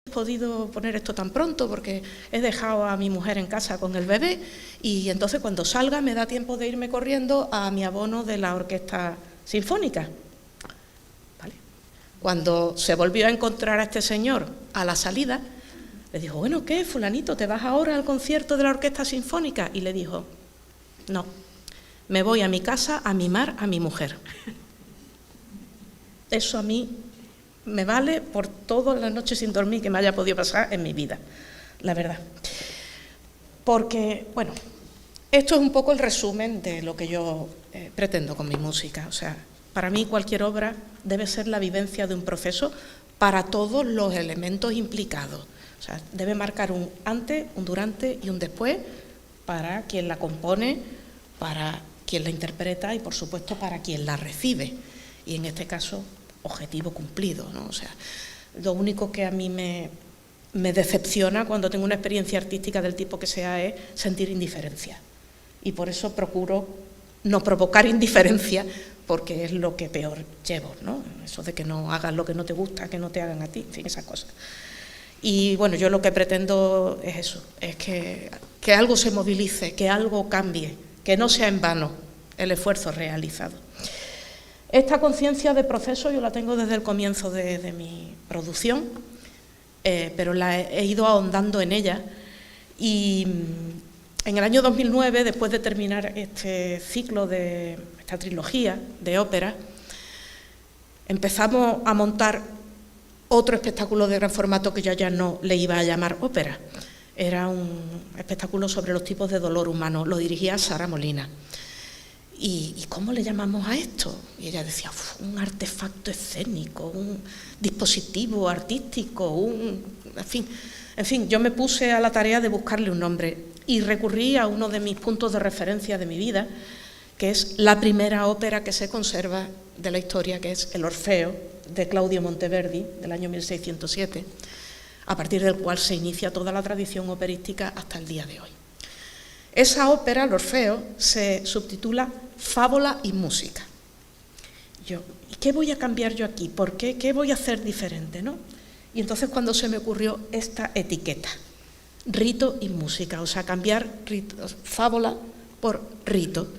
he podido poner esto tan pronto porque he dejado a mi mujer en casa con el bebé y entonces cuando salga me da tiempo de irme corriendo a mi abono de la orquesta sinfónica. ¿Vale? Cuando se volvió a encontrar a este señor a la salida, le dijo, bueno, ¿qué, fulanito, te vas ahora al concierto de la orquesta sinfónica? Y le dijo, no, me voy a mi casa a mimar a mi mujer. Eso a mí me vale por todas las noches sin dormir que me haya podido pasar en mi vida, la verdad. Porque, bueno, esto es un poco el resumen de lo que yo pretendo con mi música. O sea, para mí cualquier obra debe ser la vivencia de un proceso para todos los elementos implicados. O sea, debe marcar un antes, un durante y un después para quien la compone, para quien la interpreta y, por supuesto, para quien la recibe. Y en este caso, objetivo cumplido, ¿no? O sea, lo único que a mí me decepciona cuando tengo una experiencia artística del tipo que sea es sentir indiferencia. Y por eso procuro no provocar indiferencia, porque es lo que peor llevo, ¿no? Eso de que no hagas lo que no te gusta, que no te hagan a ti, en fin, esas cosas. Y bueno, yo lo que pretendo es eso, es que algo se movilice, que algo cambie, que no sea en vano el esfuerzo realizado. Esta conciencia de proceso yo la tengo desde el comienzo de mi producción, pero la he ido ahondando en ella y en el año 2009, después de terminar este ciclo, esta trilogía de ópera, empezamos a montar otro espectáculo de gran formato que yo ya no le iba a llamar ópera. Era un espectáculo sobre los tipos de dolor humano, lo dirigía Sara Molina. ¿Y cómo le llamamos a esto? Y ella decía, un artefacto escénico, un dispositivo artístico, en fin, yo me puse a la tarea de buscarle un nombre y recurrí a uno de mis puntos de referencia de mi vida, que es la primera ópera que se conserva de la historia, que es el Orfeo, de Claudio Monteverdi, del año 1607, a partir del cual se inicia toda la tradición operística hasta el día de hoy. Esa ópera, el Orfeo, se subtitula Fábula y música. ¿Y qué voy a cambiar yo aquí? ¿Por qué? ¿Qué voy a hacer diferente, no? Y entonces cuando se me ocurrió esta etiqueta, rito y música, o sea, cambiar fábula por rito,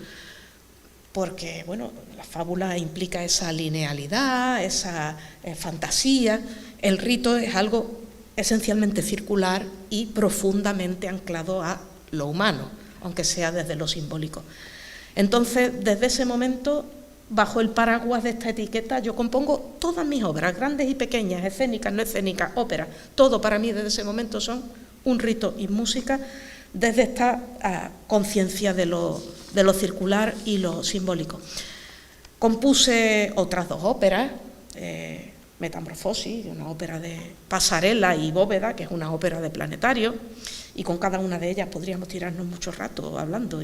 porque, bueno, la fábula implica esa linealidad, esa fantasía, el rito es algo esencialmente circular y profundamente anclado a lo humano, aunque sea desde lo simbólico. Entonces, desde ese momento, bajo el paraguas de esta etiqueta, yo compongo todas mis obras, grandes y pequeñas, escénicas, no escénicas, óperas, todo para mí desde ese momento son un rito y música desde esta conciencia de lo circular y lo simbólico. Compuse otras 2 óperas, Metamorfosis, una ópera de pasarela, y Bóveda, que es una ópera de planetario, y con cada una de ellas podríamos tirarnos mucho rato hablando,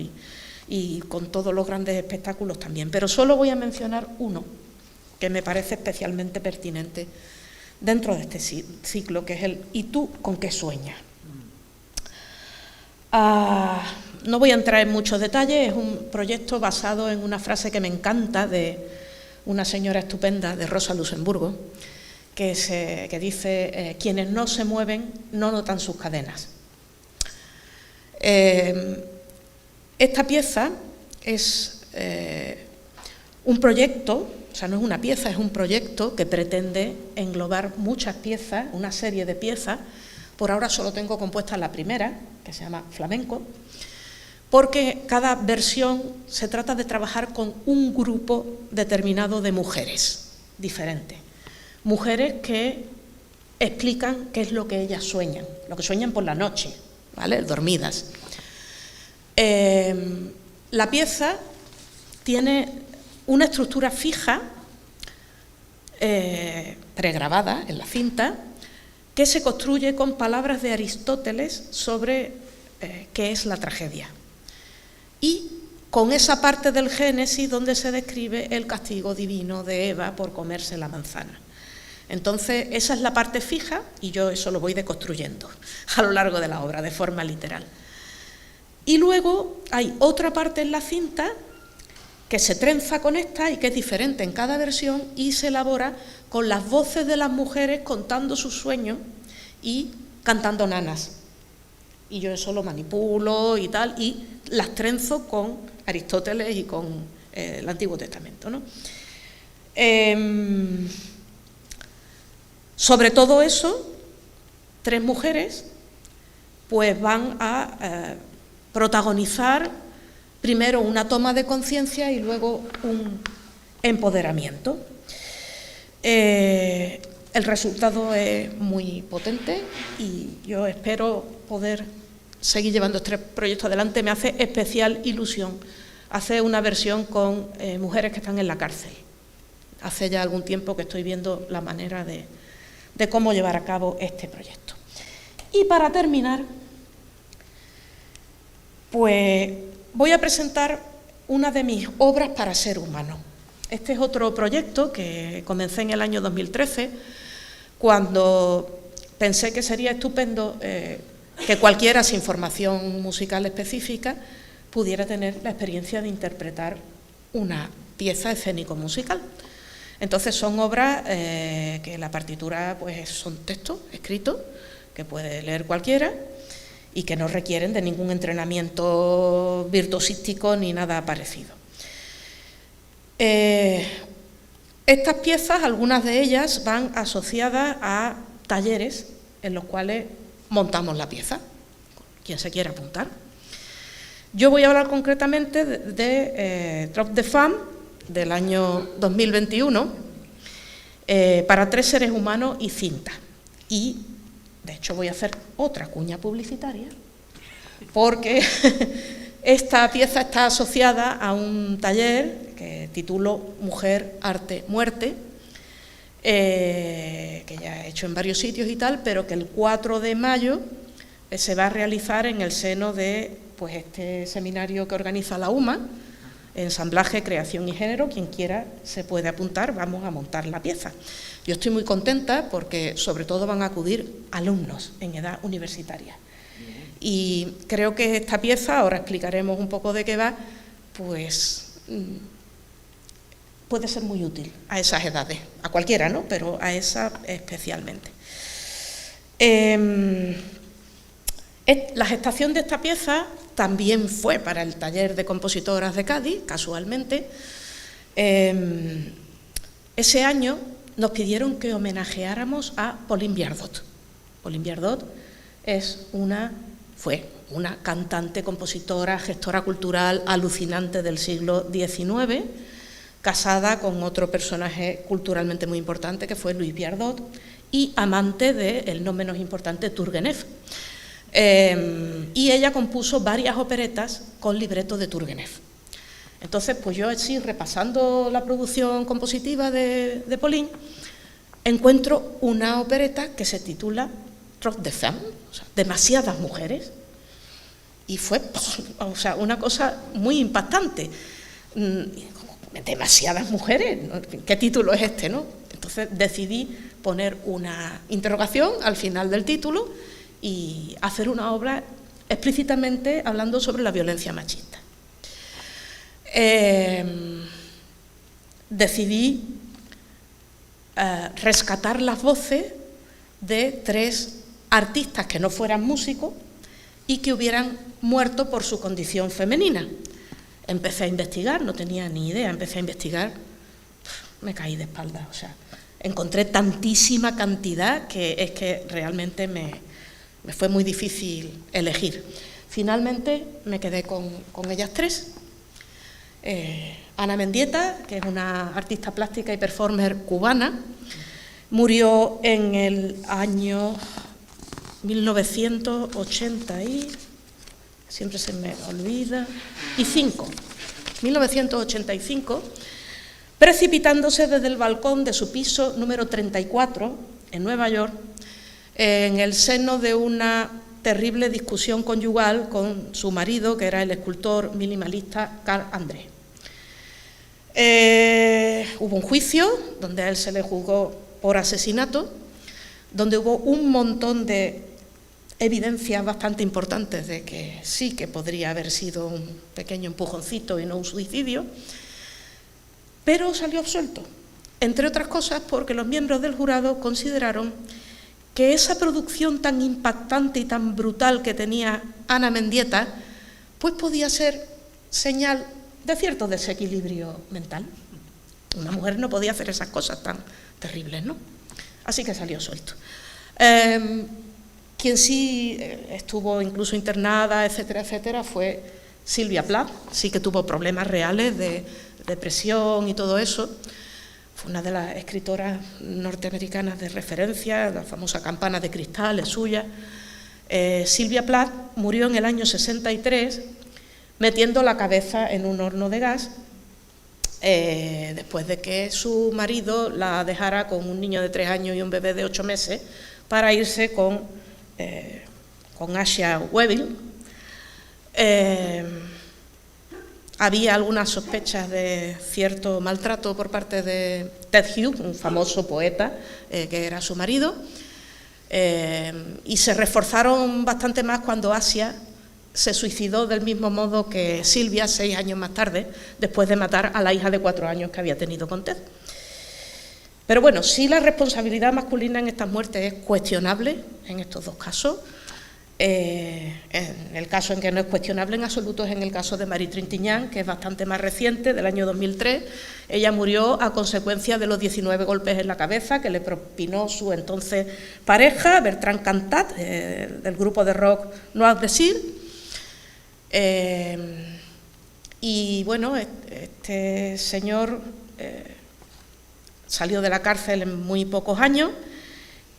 y con todos los grandes espectáculos también. Pero solo voy a mencionar uno que me parece especialmente pertinente dentro de este ciclo, que es el ¿Y tú con qué sueñas? No voy a entrar en muchos detalles, es un proyecto basado en una frase que me encanta de una señora estupenda, de Rosa Luxemburgo, que dice, quienes no se mueven no notan sus cadenas. Esta pieza es un proyecto, o sea, no es una pieza, es un proyecto que pretende englobar muchas piezas, una serie de piezas. Por ahora solo tengo compuesta la primera, que se llama Flamenco, porque cada versión se trata de trabajar con un grupo determinado de mujeres diferentes. Mujeres que explican qué es lo que ellas sueñan, lo que sueñan por la noche, ¿vale? Dormidas. La pieza tiene una estructura fija, pregrabada en la cinta, que se construye con palabras de Aristóteles sobre qué es la tragedia. Y con esa parte del Génesis donde se describe el castigo divino de Eva por comerse la manzana. Entonces, esa es la parte fija y yo eso lo voy deconstruyendo a lo largo de la obra, de forma literal. Y luego hay otra parte en la cinta que se trenza con esta y que es diferente en cada versión y se elabora con las voces de las mujeres contando sus sueños y cantando nanas. Y yo eso lo manipulo y tal, y las trenzo con Aristóteles y con el Antiguo Testamento, ¿no? Sobre todo eso, 3 mujeres pues van a protagonizar primero una toma de conciencia y luego un empoderamiento. El resultado es muy potente y yo espero poder seguir llevando este proyecto adelante. Me hace especial ilusión hacer una versión con mujeres que están en la cárcel. Hace ya algún tiempo que estoy viendo la manera de cómo llevar a cabo este proyecto. Y para terminar, pues voy a presentar una de mis obras para ser humano. Este es otro proyecto que comencé en el año 2013, cuando pensé que sería estupendo que cualquiera sin formación musical específica pudiera tener la experiencia de interpretar una pieza escénico-musical. Entonces son obras que la partitura pues son textos escritos que puede leer cualquiera y que no requieren de ningún entrenamiento virtuosístico ni nada parecido. Estas piezas, algunas de ellas, van asociadas a talleres en los cuales montamos la pieza, quien se quiera apuntar. Yo voy a hablar concretamente de Drop the Femme, del año 2021, para 3 seres humanos y cinta. Y, de hecho, voy a hacer otra cuña publicitaria, porque esta pieza está asociada a un taller que titulo Mujer, Arte, Muerte, que ya he hecho en varios sitios y tal, pero que el 4 de mayo se va a realizar en el seno de pues, este seminario que organiza la UMA, Ensamblaje, Creación y Género. Quien quiera se puede apuntar, vamos a montar la pieza. Yo estoy muy contenta porque sobre todo van a acudir alumnos en edad universitaria. Y creo que esta pieza, ahora explicaremos un poco de qué va, pues puede ser muy útil a esas edades, a cualquiera, ¿no? Pero a esa especialmente. La gestación de esta pieza también fue para el taller de compositoras de Cádiz, casualmente. Ese año nos pidieron que homenajeáramos a Pauline Viardot. Pauline Viardot fue una cantante, compositora, gestora cultural alucinante del siglo XIX, casada con otro personaje culturalmente muy importante que fue Louis Viardot y amante del no menos importante Turgenev. Y ella compuso varias operetas con libreto de Turgenev. Entonces, pues yo así, repasando la producción compositiva de Pauline, encuentro una opereta que se titula Trop de femmes, o sea, demasiadas mujeres, y fue o sea, una cosa muy impactante. Demasiadas mujeres, ¿no? ¿Qué título es este, no? Entonces decidí poner una interrogación al final del título y hacer una obra explícitamente hablando sobre la violencia machista. Decidí rescatar las voces de 3 artistas que no fueran músicos y que hubieran muerto por su condición femenina. Empecé a investigar, no tenía ni idea, empecé a investigar, me caí de espaldas, o sea, encontré tantísima cantidad que es que realmente me fue muy difícil elegir. Finalmente me quedé con ellas 3. Ana Mendieta, que es una artista plástica y performer cubana, murió en el año 1980 y... siempre se me olvida, 1985, precipitándose desde el balcón de su piso número 34, en Nueva York, en el seno de una terrible discusión conyugal con su marido, que era el escultor minimalista Carl André. Hubo un juicio donde a él se le juzgó por asesinato, donde hubo un montón de evidencias bastante importantes de que sí que podría haber sido un pequeño empujoncito y no un suicidio, pero salió absuelto, entre otras cosas porque los miembros del jurado consideraron que esa producción tan impactante y tan brutal que tenía Ana Mendieta, pues podía ser señal de cierto desequilibrio mental. Una mujer no podía hacer esas cosas tan terribles, ¿no? Así que salió suelto. Quien sí estuvo incluso internada, etcétera, etcétera, fue Sylvia Plath. Sí que tuvo problemas reales de depresión y todo eso. Fue una de las escritoras norteamericanas de referencia, la famosa Campana de Cristal es suya. Sylvia Plath murió en el año 63 metiendo la cabeza en un horno de gas después de que su marido la dejara con un niño de 3 años y un bebé de 8 meses para irse con Asha Webbil. Había algunas sospechas de cierto maltrato por parte de Ted Hughes, un famoso poeta que era su marido, y se reforzaron bastante más cuando Asia se suicidó del mismo modo que Silvia 6 años más tarde, después de matar a la hija de 4 años que había tenido con Ted. Pero bueno, sí, la responsabilidad masculina en estas muertes es cuestionable en estos 2 casos. En el caso en que no es cuestionable en absoluto es en el caso de Marie Trintignant, que es bastante más reciente, del año 2003. Ella murió a consecuencia de los 19 golpes en la cabeza que le propinó su entonces pareja, Bertrand Cantat, del grupo de rock Noir Désir. Y bueno, este señor salió de la cárcel en muy pocos años.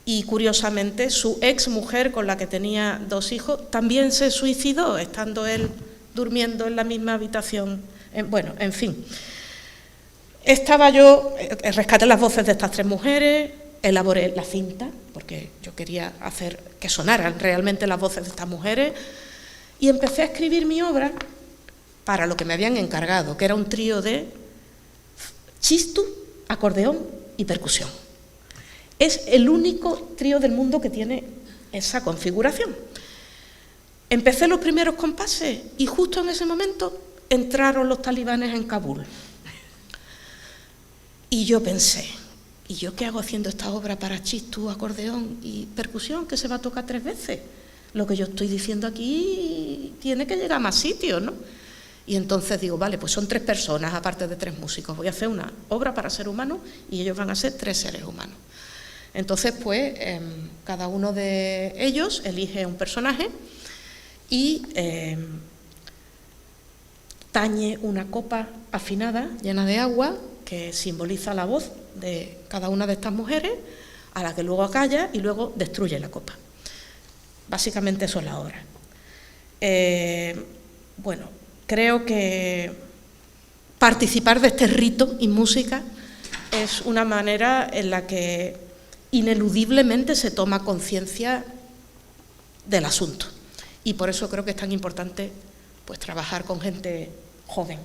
Y curiosamente su ex mujer, con la que tenía 2 hijos, también se suicidó, estando él durmiendo en la misma habitación. Bueno, en fin. Rescaté las voces de estas 3 mujeres, elaboré la cinta, porque yo quería hacer que sonaran realmente las voces de estas mujeres, y empecé a escribir mi obra para lo que me habían encargado, que era un trío de chistu, acordeón y percusión. Es el único trío del mundo que tiene esa configuración. Empecé los primeros compases y justo en ese momento entraron los talibanes en Kabul. Y yo pensé, ¿y yo qué hago haciendo esta obra para chistu, acordeón y percusión, que se va a tocar 3 veces? Lo que yo estoy diciendo aquí tiene que llegar a más sitios, ¿no? Y entonces digo, vale, pues son 3 personas, aparte de 3 músicos. Voy a hacer una obra para ser humano y ellos van a ser 3 seres humanos. Entonces, pues, cada uno de ellos elige un personaje y tañe una copa afinada, llena de agua, que simboliza la voz de cada una de estas mujeres, a la que luego acalla y luego destruye la copa. Básicamente eso es la obra. Bueno, creo que participar de este rito y música es una manera en la que ineludiblemente se toma conciencia del asunto. Y por eso creo que es tan importante pues trabajar con gente joven.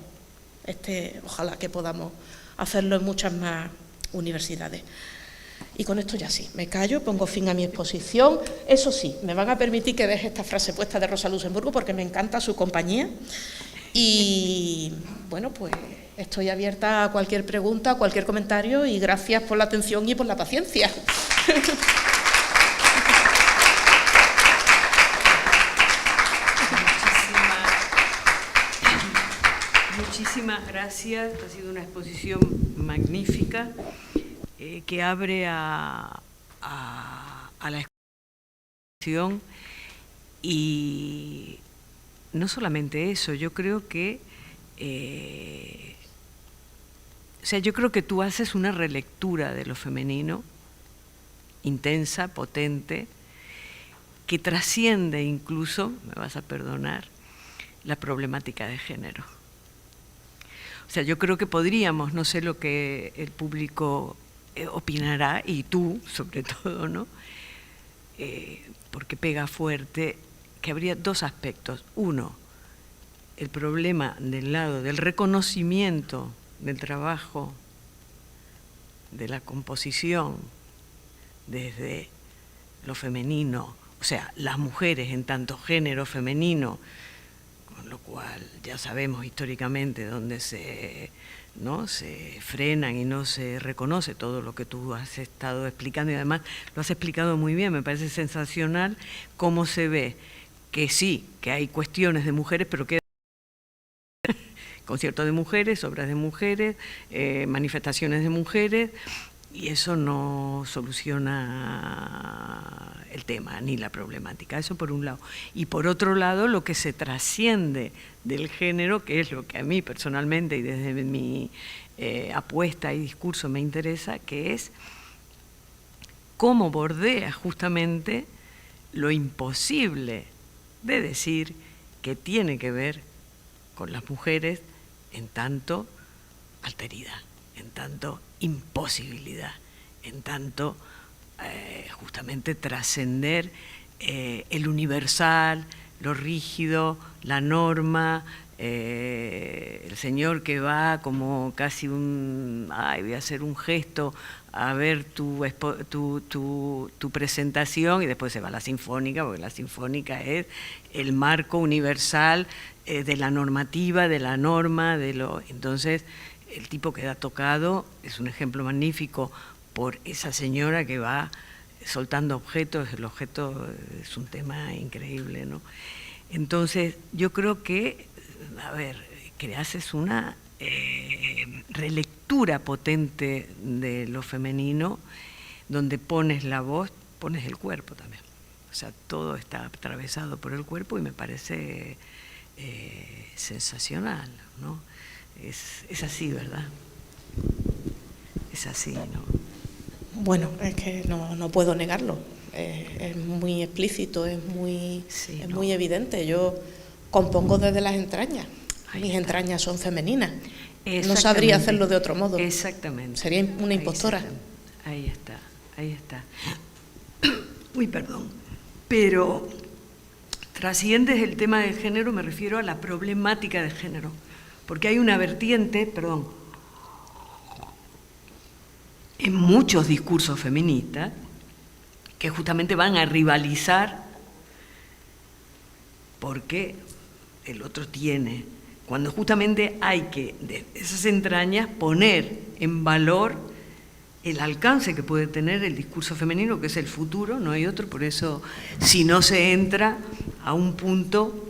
Ojalá que podamos hacerlo en muchas más universidades. Y con esto ya sí, me callo, pongo fin a mi exposición. Eso sí, me van a permitir que deje esta frase puesta de Rosa Luxemburgo porque me encanta su compañía. Y bueno, pues estoy abierta a cualquier pregunta, a cualquier comentario y gracias por la atención y por la paciencia. Muchísimas gracias, ha sido una exposición magnífica que abre a la exposición y no solamente eso, yo creo que yo creo que tú haces una relectura de lo femenino intensa, potente, que trasciende incluso, me vas a perdonar, la problemática de género. O sea, yo creo que podríamos, no sé lo que el público opinará, y tú sobre todo, ¿no? Porque pega fuerte, que habría dos aspectos. Uno, el problema del lado del reconocimiento del trabajo, de la composición, desde lo femenino, o sea, las mujeres en tanto género femenino, con lo cual ya sabemos históricamente dónde se frenan y no se reconoce todo lo que tú has estado explicando, y además lo has explicado muy bien, me parece sensacional cómo se ve que sí, que hay cuestiones de mujeres, pero que conciertos de mujeres, obras de mujeres, manifestaciones de mujeres, y eso no soluciona el tema ni la problemática, eso por un lado. Y por otro lado, lo que se trasciende del género, que es lo que a mí personalmente y desde mi apuesta y discurso me interesa, que es cómo bordea justamente lo imposible de decir que tiene que ver con las mujeres en tanto alteridad, en tanto imposibilidad, en tanto justamente trascender el universal, lo rígido, la norma, el señor que va como casi voy a hacer un gesto a ver tu presentación, y después se va a la sinfónica, porque la sinfónica es el marco universal de la normativa, de la norma, entonces el tipo que da tocado es un ejemplo magnífico por esa señora que va soltando objetos, el objeto es un tema increíble, ¿no? Entonces yo creo que, que haces una relectura potente de lo femenino, donde pones la voz, pones el cuerpo también. O sea, todo está atravesado por el cuerpo y me parece sensacional, ¿no? Es así, ¿verdad? Es así, ¿no? Bueno, es que no puedo negarlo. Es muy explícito, es muy evidente. Yo compongo desde las entrañas. Mis entrañas son femeninas. No sabría hacerlo de otro modo. Exactamente. Sería una impostora. Ahí está. Uy, perdón. Pero trasciendes el tema del género, me refiero a la problemática de género. Porque hay una vertiente, en muchos discursos feministas que justamente van a rivalizar porque el otro tiene, cuando justamente hay que, de esas entrañas, poner en valor el alcance que puede tener el discurso femenino, que es el futuro, no hay otro, por eso si no se entra a un punto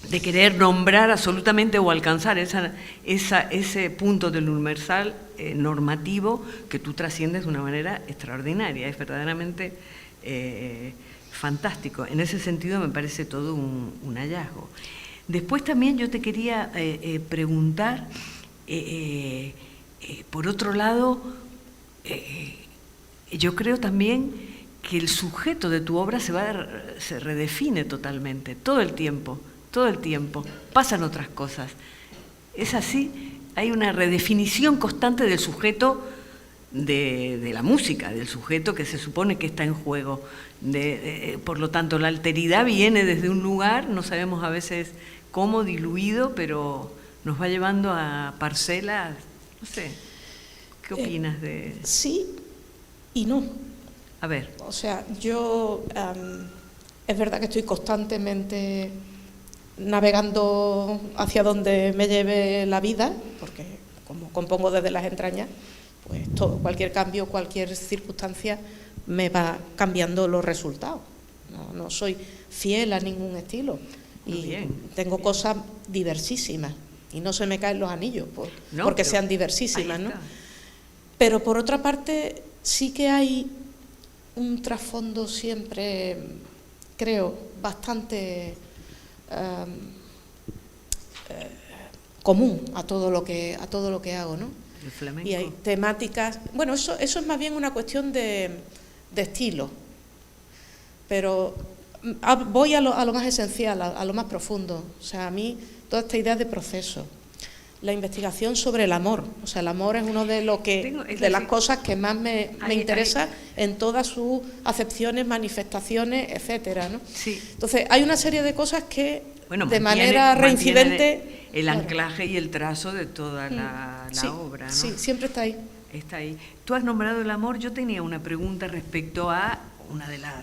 de querer nombrar absolutamente o alcanzar ese punto del universal normativo que tú trasciendes de una manera extraordinaria, es verdaderamente fantástico. En ese sentido me parece todo un hallazgo. Después también yo te quería preguntar, por otro lado, yo creo también que el sujeto de tu obra se redefine totalmente, todo el tiempo, pasan otras cosas. Es así, hay una redefinición constante del sujeto de la música, del sujeto que se supone que está en juego. Por lo tanto, la alteridad viene desde un lugar, no sabemos a veces cómo, diluido, pero nos va llevando a parcelas, no sé, ¿qué opinas de...? Sí y no. A ver. O sea, yo es verdad que estoy constantemente navegando hacia donde me lleve la vida, porque como compongo desde las entrañas, pues cualquier cambio, cualquier circunstancia me va cambiando los resultados. No soy fiel a ningún estilo y tengo cosas diversísimas y no se me caen los anillos porque sean diversísimas, ¿no? Pero por otra parte sí que hay un trasfondo siempre, creo, bastante común a todo lo que hago, ¿no? El flamenco. Y hay temáticas, bueno, eso es más bien una cuestión de estilo, pero voy a lo más esencial, a lo más profundo. O sea, a mí toda esta idea de proceso, la investigación sobre el amor, o sea, el amor es uno de las cosas que más me interesa en todas sus acepciones, manifestaciones, etcétera, ¿no? Sí. Entonces, hay una serie de cosas que de manera reincidente... El anclaje y el trazo de toda la obra, ¿no? Sí, siempre está ahí. Está ahí. Tú has nombrado el amor, yo tenía una pregunta respecto a una de la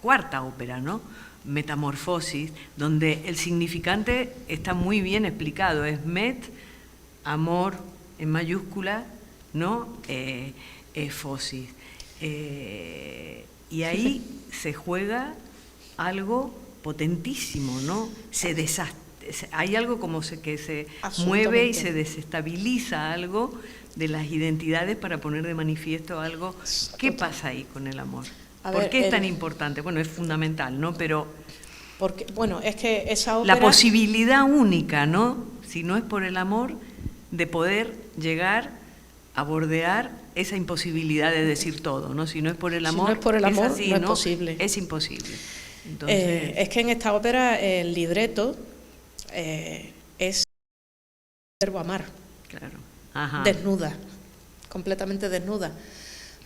cuarta ópera, ¿no? Metamorfosis, donde el significante está muy bien explicado, es met, amor en mayúscula, ¿no? Fosis. Y ahí se juega algo potentísimo, ¿no? Hay algo como que se mueve y se desestabiliza algo de las identidades para poner de manifiesto algo. ¿Qué pasa ahí con el amor? ¿Por qué es tan importante? Bueno, es fundamental, ¿no? Pero porque, bueno, es que esa ópera... La posibilidad única, ¿no? Si no es por el amor, de poder llegar a bordear esa imposibilidad de decir todo, ¿no? Si no es por el amor, si no es por el amor, así, no es posible. Es imposible. Entonces... es que en esta ópera el libreto es el verbo amar. Claro. Ajá. Desnuda, completamente desnuda.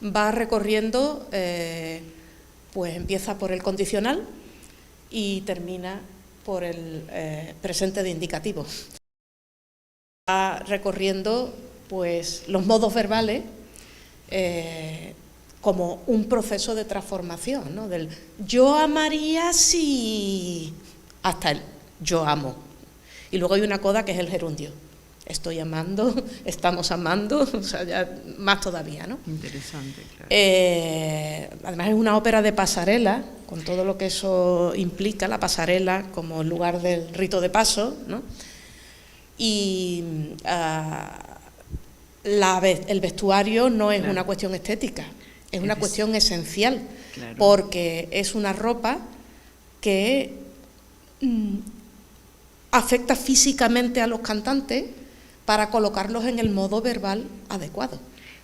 Va recorriendo, pues empieza por el condicional y termina por el presente de indicativo. Va recorriendo, pues, los modos verbales como un proceso de transformación, ¿no? Del yo amaría si hasta el yo amo. Y luego hay una coda que es el gerundio. Estoy amando, estamos amando, o sea, ya más todavía, ¿no? Interesante, claro. Además es una ópera de pasarela, con todo lo que eso implica, la pasarela como lugar del rito de paso, ¿no? Y el vestuario no es una cuestión estética, es una cuestión esencial, porque es una ropa que afecta físicamente a los cantantes para colocarlos en el modo verbal adecuado.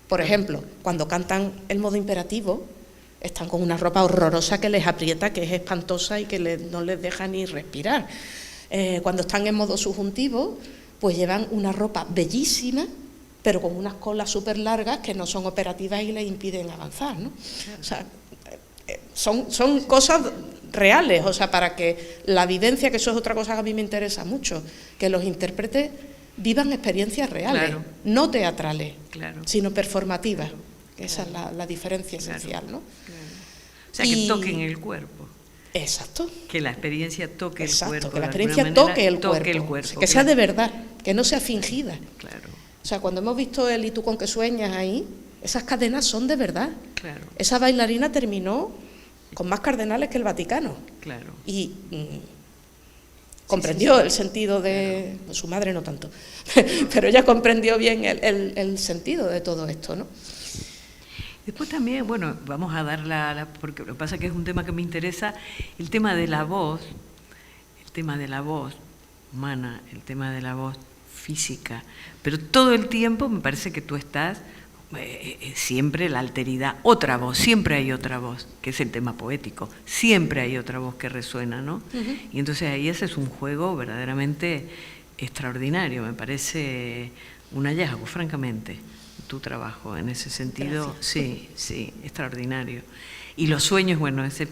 Por ejemplo, cuando cantan el modo imperativo, están con una ropa horrorosa que les aprieta, que es espantosa y que no les deja ni respirar. Cuando están en modo subjuntivo, pues llevan una ropa bellísima, pero con unas colas súper largas que no son operativas y les impiden avanzar, ¿no? O sea, son cosas reales, o sea, para que la vivencia, que eso es otra cosa que a mí me interesa mucho, que los intérpretes vivan experiencias reales, no teatrales, sino performativas. Esa es la diferencia esencial, ¿no? O sea, que toquen el cuerpo. Exacto. Que la experiencia toque el cuerpo. Que la experiencia toque el cuerpo. Que sea de verdad, que no sea fingida. Claro. O sea, cuando hemos visto el ¿Y tú con qué sueñas? Ahí, esas cadenas son de verdad. Claro. Esa bailarina terminó con más cardenales que el Vaticano. Claro. Y comprendió el sentido de... Claro. Su madre no tanto, pero ella comprendió bien el sentido de todo esto, ¿no? Después también, bueno, vamos a dar porque lo que pasa es que es un tema que me interesa, el tema de la voz humana, el tema de la voz física, pero todo el tiempo me parece que tú estás siempre la alteridad, otra voz, siempre hay otra voz, que es el tema poético, siempre hay otra voz que resuena, ¿no? Y entonces ahí ese es un juego verdaderamente extraordinario, me parece un hallazgo, francamente, tu trabajo en ese sentido. Gracias. Sí, sí, extraordinario. Y los sueños, bueno, ese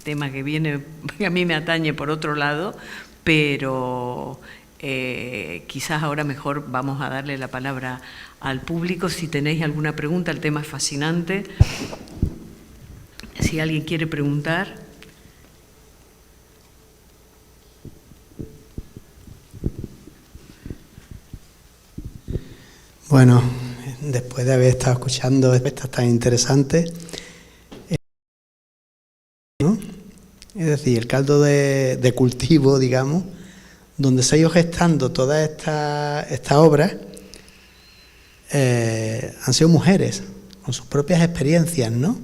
tema que viene, que a mí me atañe por otro lado, pero quizás ahora mejor vamos a darle la palabra al público. Si tenéis alguna pregunta, el tema es fascinante. Si alguien quiere preguntar. Bueno, después de haber estado escuchando estas tan interesantes, ¿no? Es decir, el caldo de cultivo, digamos, donde se ha ido gestando todas estas obras, han sido mujeres, con sus propias experiencias, ¿no?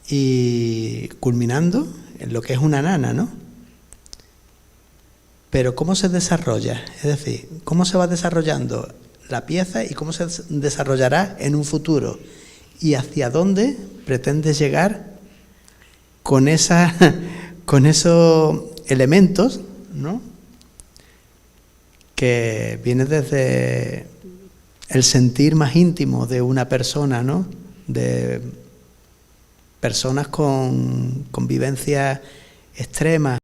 Y culminando en lo que es una nana, ¿no? Pero ¿cómo se desarrolla? Es decir, ¿cómo se va desarrollando la pieza y cómo se desarrollará en un futuro? ¿Y hacia dónde pretendes llegar con esos elementos, ¿no? Que viene desde el sentir más íntimo de una persona, ¿no? De personas con vivencias extremas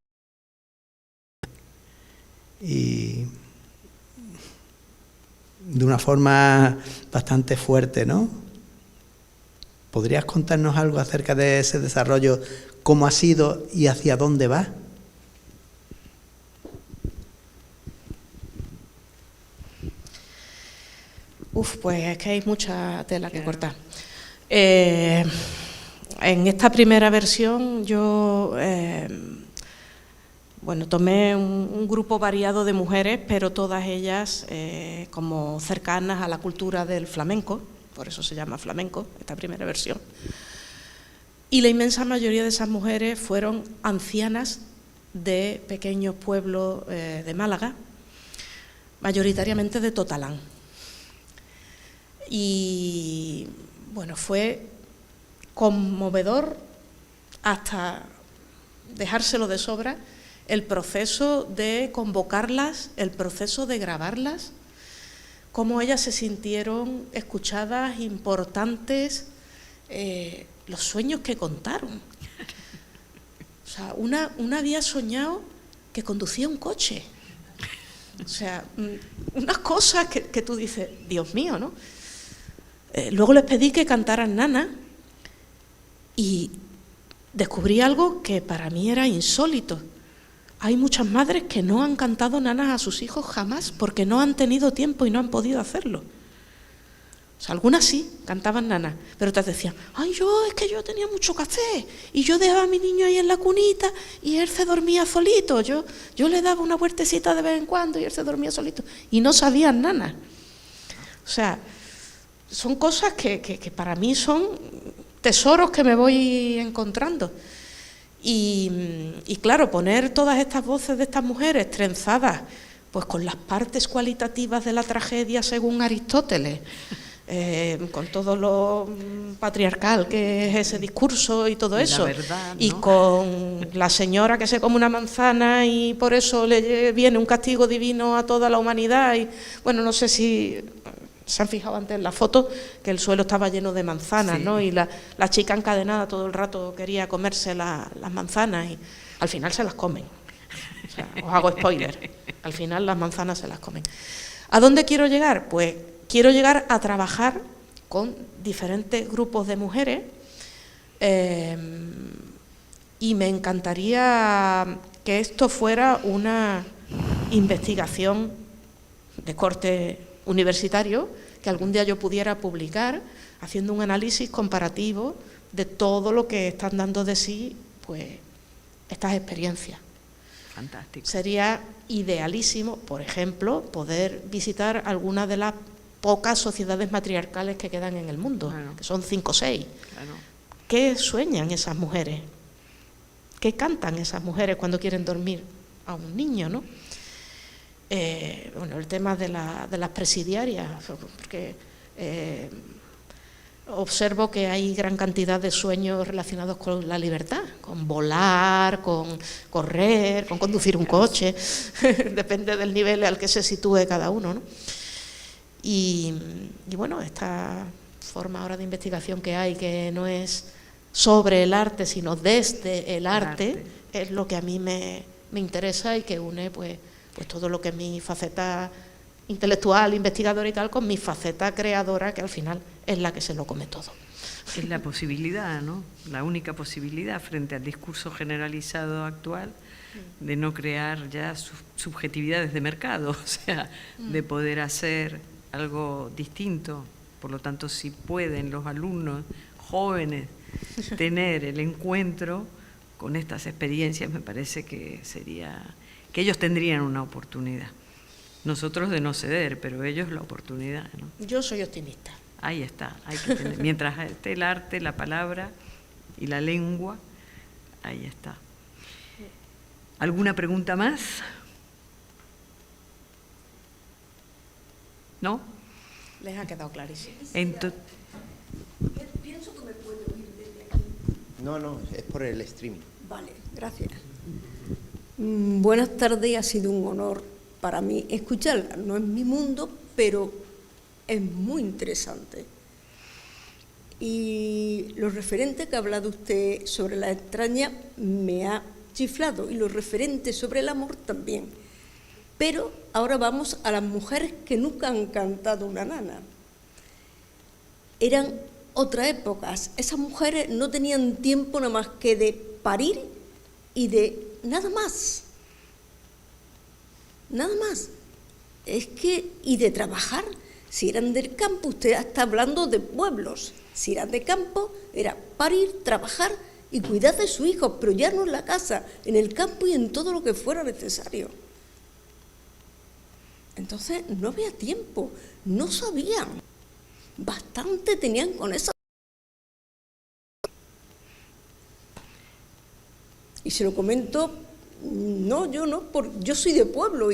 y de una forma bastante fuerte, ¿no? ¿Podrías contarnos algo acerca de ese desarrollo, cómo ha sido y hacia dónde va? Pues es que hay mucha tela que cortar. En esta primera versión yo tomé un grupo variado de mujeres, pero todas ellas como cercanas a la cultura del flamenco, por eso se llama flamenco, esta primera versión. Y la inmensa mayoría de esas mujeres fueron ancianas de pequeños pueblos de Málaga, mayoritariamente de Totalán. Y bueno, fue conmovedor hasta dejárselo de sobra el proceso de convocarlas, el proceso de grabarlas, cómo ellas se sintieron escuchadas, importantes, los sueños que contaron. O sea, una había soñado que conducía un coche. O sea, unas cosas que tú dices, Dios mío, ¿no? Luego les pedí que cantaran Nana y descubrí algo que para mí era insólito. Hay muchas madres que no han cantado nanas a sus hijos jamás porque no han tenido tiempo y no han podido hacerlo. O sea, algunas sí cantaban nanas, pero otras decían, es que yo tenía mucho café y yo dejaba a mi niño ahí en la cunita y él se dormía solito. Yo le daba una vueltecita de vez en cuando y él se dormía solito. Y no sabían nanas. O sea, son cosas que para mí son tesoros que me voy encontrando. Y claro, poner todas estas voces de estas mujeres trenzadas pues con las partes cualitativas de la tragedia según Aristóteles, con todo lo patriarcal que es ese discurso y todo eso, verdad, ¿no? Y con la señora que se come una manzana y por eso le viene un castigo divino a toda la humanidad. Y bueno, no sé si se han fijado antes en la foto que el suelo estaba lleno de manzanas, sí, ¿no? Y la chica encadenada todo el rato quería comerse las manzanas y al final se las comen. O sea, os hago spoiler, al final las manzanas se las comen. ¿A dónde quiero llegar? Pues quiero llegar a trabajar con diferentes grupos de mujeres y me encantaría que esto fuera una investigación de corte universitario, que algún día yo pudiera publicar, haciendo un análisis comparativo de todo lo que están dando de sí pues estas experiencias. Fantástico. Sería idealísimo, por ejemplo, poder visitar algunas de las pocas sociedades matriarcales que quedan en el mundo, claro, que son 5 o 6. Claro. ¿Qué sueñan esas mujeres? ¿Qué cantan esas mujeres cuando quieren dormir a un niño, no? El tema de las presidiarias, porque observo que hay gran cantidad de sueños relacionados con la libertad, con volar, con correr, con conducir un coche, depende del nivel al que se sitúe cada uno, ¿no? Y bueno, esta forma ahora de investigación que hay, que no es sobre el arte, sino desde el arte, es lo que a mí me interesa y que une pues todo lo que es mi faceta intelectual, investigadora y tal, con mi faceta creadora, que al final es la que se lo come todo. Es la posibilidad, ¿no? La única posibilidad frente al discurso generalizado actual de no crear ya subjetividades de mercado, o sea, de poder hacer algo distinto. Por lo tanto, si pueden los alumnos jóvenes tener el encuentro con estas experiencias, me parece que que ellos tendrían una oportunidad. Nosotros de no ceder, pero ellos la oportunidad, ¿no? Yo soy optimista. Ahí está, hay que tener, mientras esté el arte, la palabra y la lengua, ahí está. ¿Alguna pregunta más? ¿No? Les ha quedado clarísimo. Pienso que me puedo oír desde aquí. No, es por el streaming. Vale, gracias. Buenas tardes, ha sido un honor para mí escucharla. No es mi mundo, pero es muy interesante. Y lo referente que ha hablado usted sobre la extraña me ha chiflado, y lo referente sobre el amor también. Pero ahora vamos a las mujeres que nunca han cantado una nana. Eran otras épocas. Esas mujeres no tenían tiempo nada más que de parir y de nada más. Nada más. Y de trabajar. Si eran del campo, usted está hablando de pueblos. Si eran de campo, era parir, trabajar y cuidar de sus hijos, pero ya no en la casa, en el campo y en todo lo que fuera necesario. Entonces no había tiempo, no sabían. Bastante tenían con eso. Y se lo comento, yo soy de pueblo,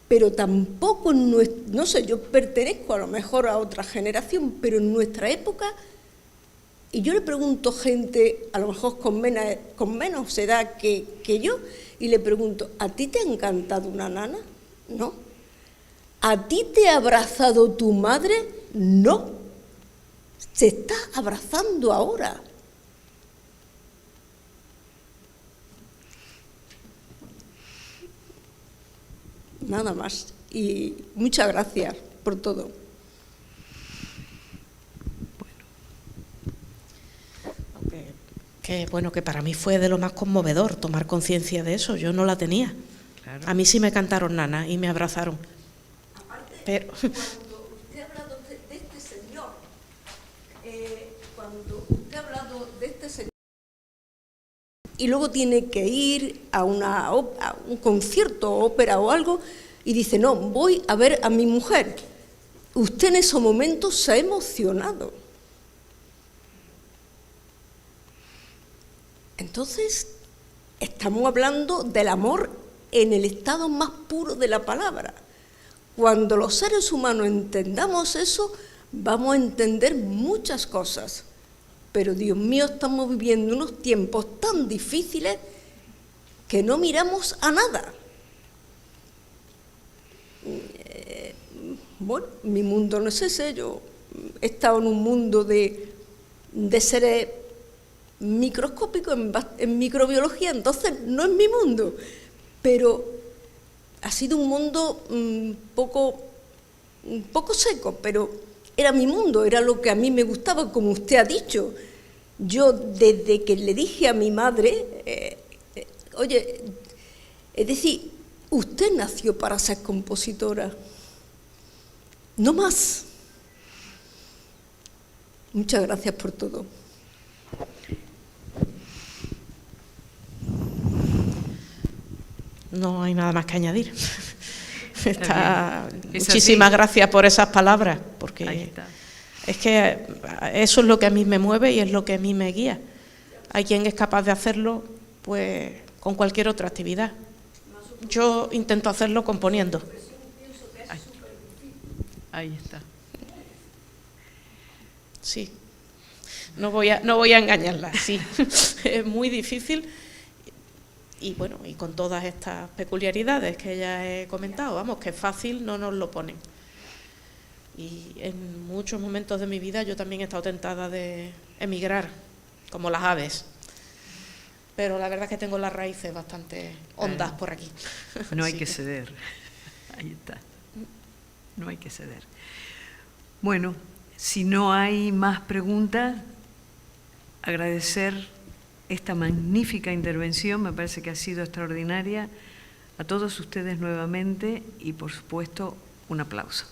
pero tampoco, no sé, yo pertenezco a lo mejor a otra generación, pero en nuestra época, y yo le pregunto gente, a lo mejor con menos edad que yo, y le pregunto, ¿a ti te ha encantado una nana? No. ¿A ti te ha abrazado tu madre? No. Se está abrazando ahora. Nada más. Y muchas gracias por todo. Que para mí fue de lo más conmovedor tomar conciencia de eso. Yo no la tenía. Claro. A mí sí me cantaron nana y me abrazaron. Aparte, pero cuando usted ha hablado de este señor, y luego tiene que ir a un concierto, ópera o algo, y dice, no, voy a ver a mi mujer. Usted en esos momentos se ha emocionado. Entonces, estamos hablando del amor en el estado más puro de la palabra. Cuando los seres humanos entendamos eso, vamos a entender muchas cosas. Pero, Dios mío, estamos viviendo unos tiempos tan difíciles que no miramos a nada. Bueno, mi mundo no es ese. Yo he estado en un mundo de seres microscópicos, en microbiología, entonces no es mi mundo. Pero ha sido un mundo un poco seco, pero era mi mundo, era lo que a mí me gustaba, como usted ha dicho. Yo, desde que le dije a mi madre, oye, es decir, usted nació para ser compositora, no más. Muchas gracias por todo. No hay nada más que añadir. Muchísimas gracias por esas palabras, porque es que eso es lo que a mí me mueve y es lo que a mí me guía. Hay quien es capaz de hacerlo pues con cualquier otra actividad. Yo intento hacerlo componiendo. Ahí está. sí. No voy a engañarla, sí. Es muy difícil y bueno, y con todas estas peculiaridades que ya he comentado, vamos, que fácil no nos lo ponen. Y en muchos momentos de mi vida yo también he estado tentada de emigrar, como las aves. Pero la verdad es que tengo las raíces bastante hondas por aquí. No hay Así que ceder. Ahí está. No hay que ceder. Bueno, si no hay más preguntas, agradecer esta magnífica intervención, me parece que ha sido extraordinaria. A todos ustedes nuevamente y, por supuesto, un aplauso.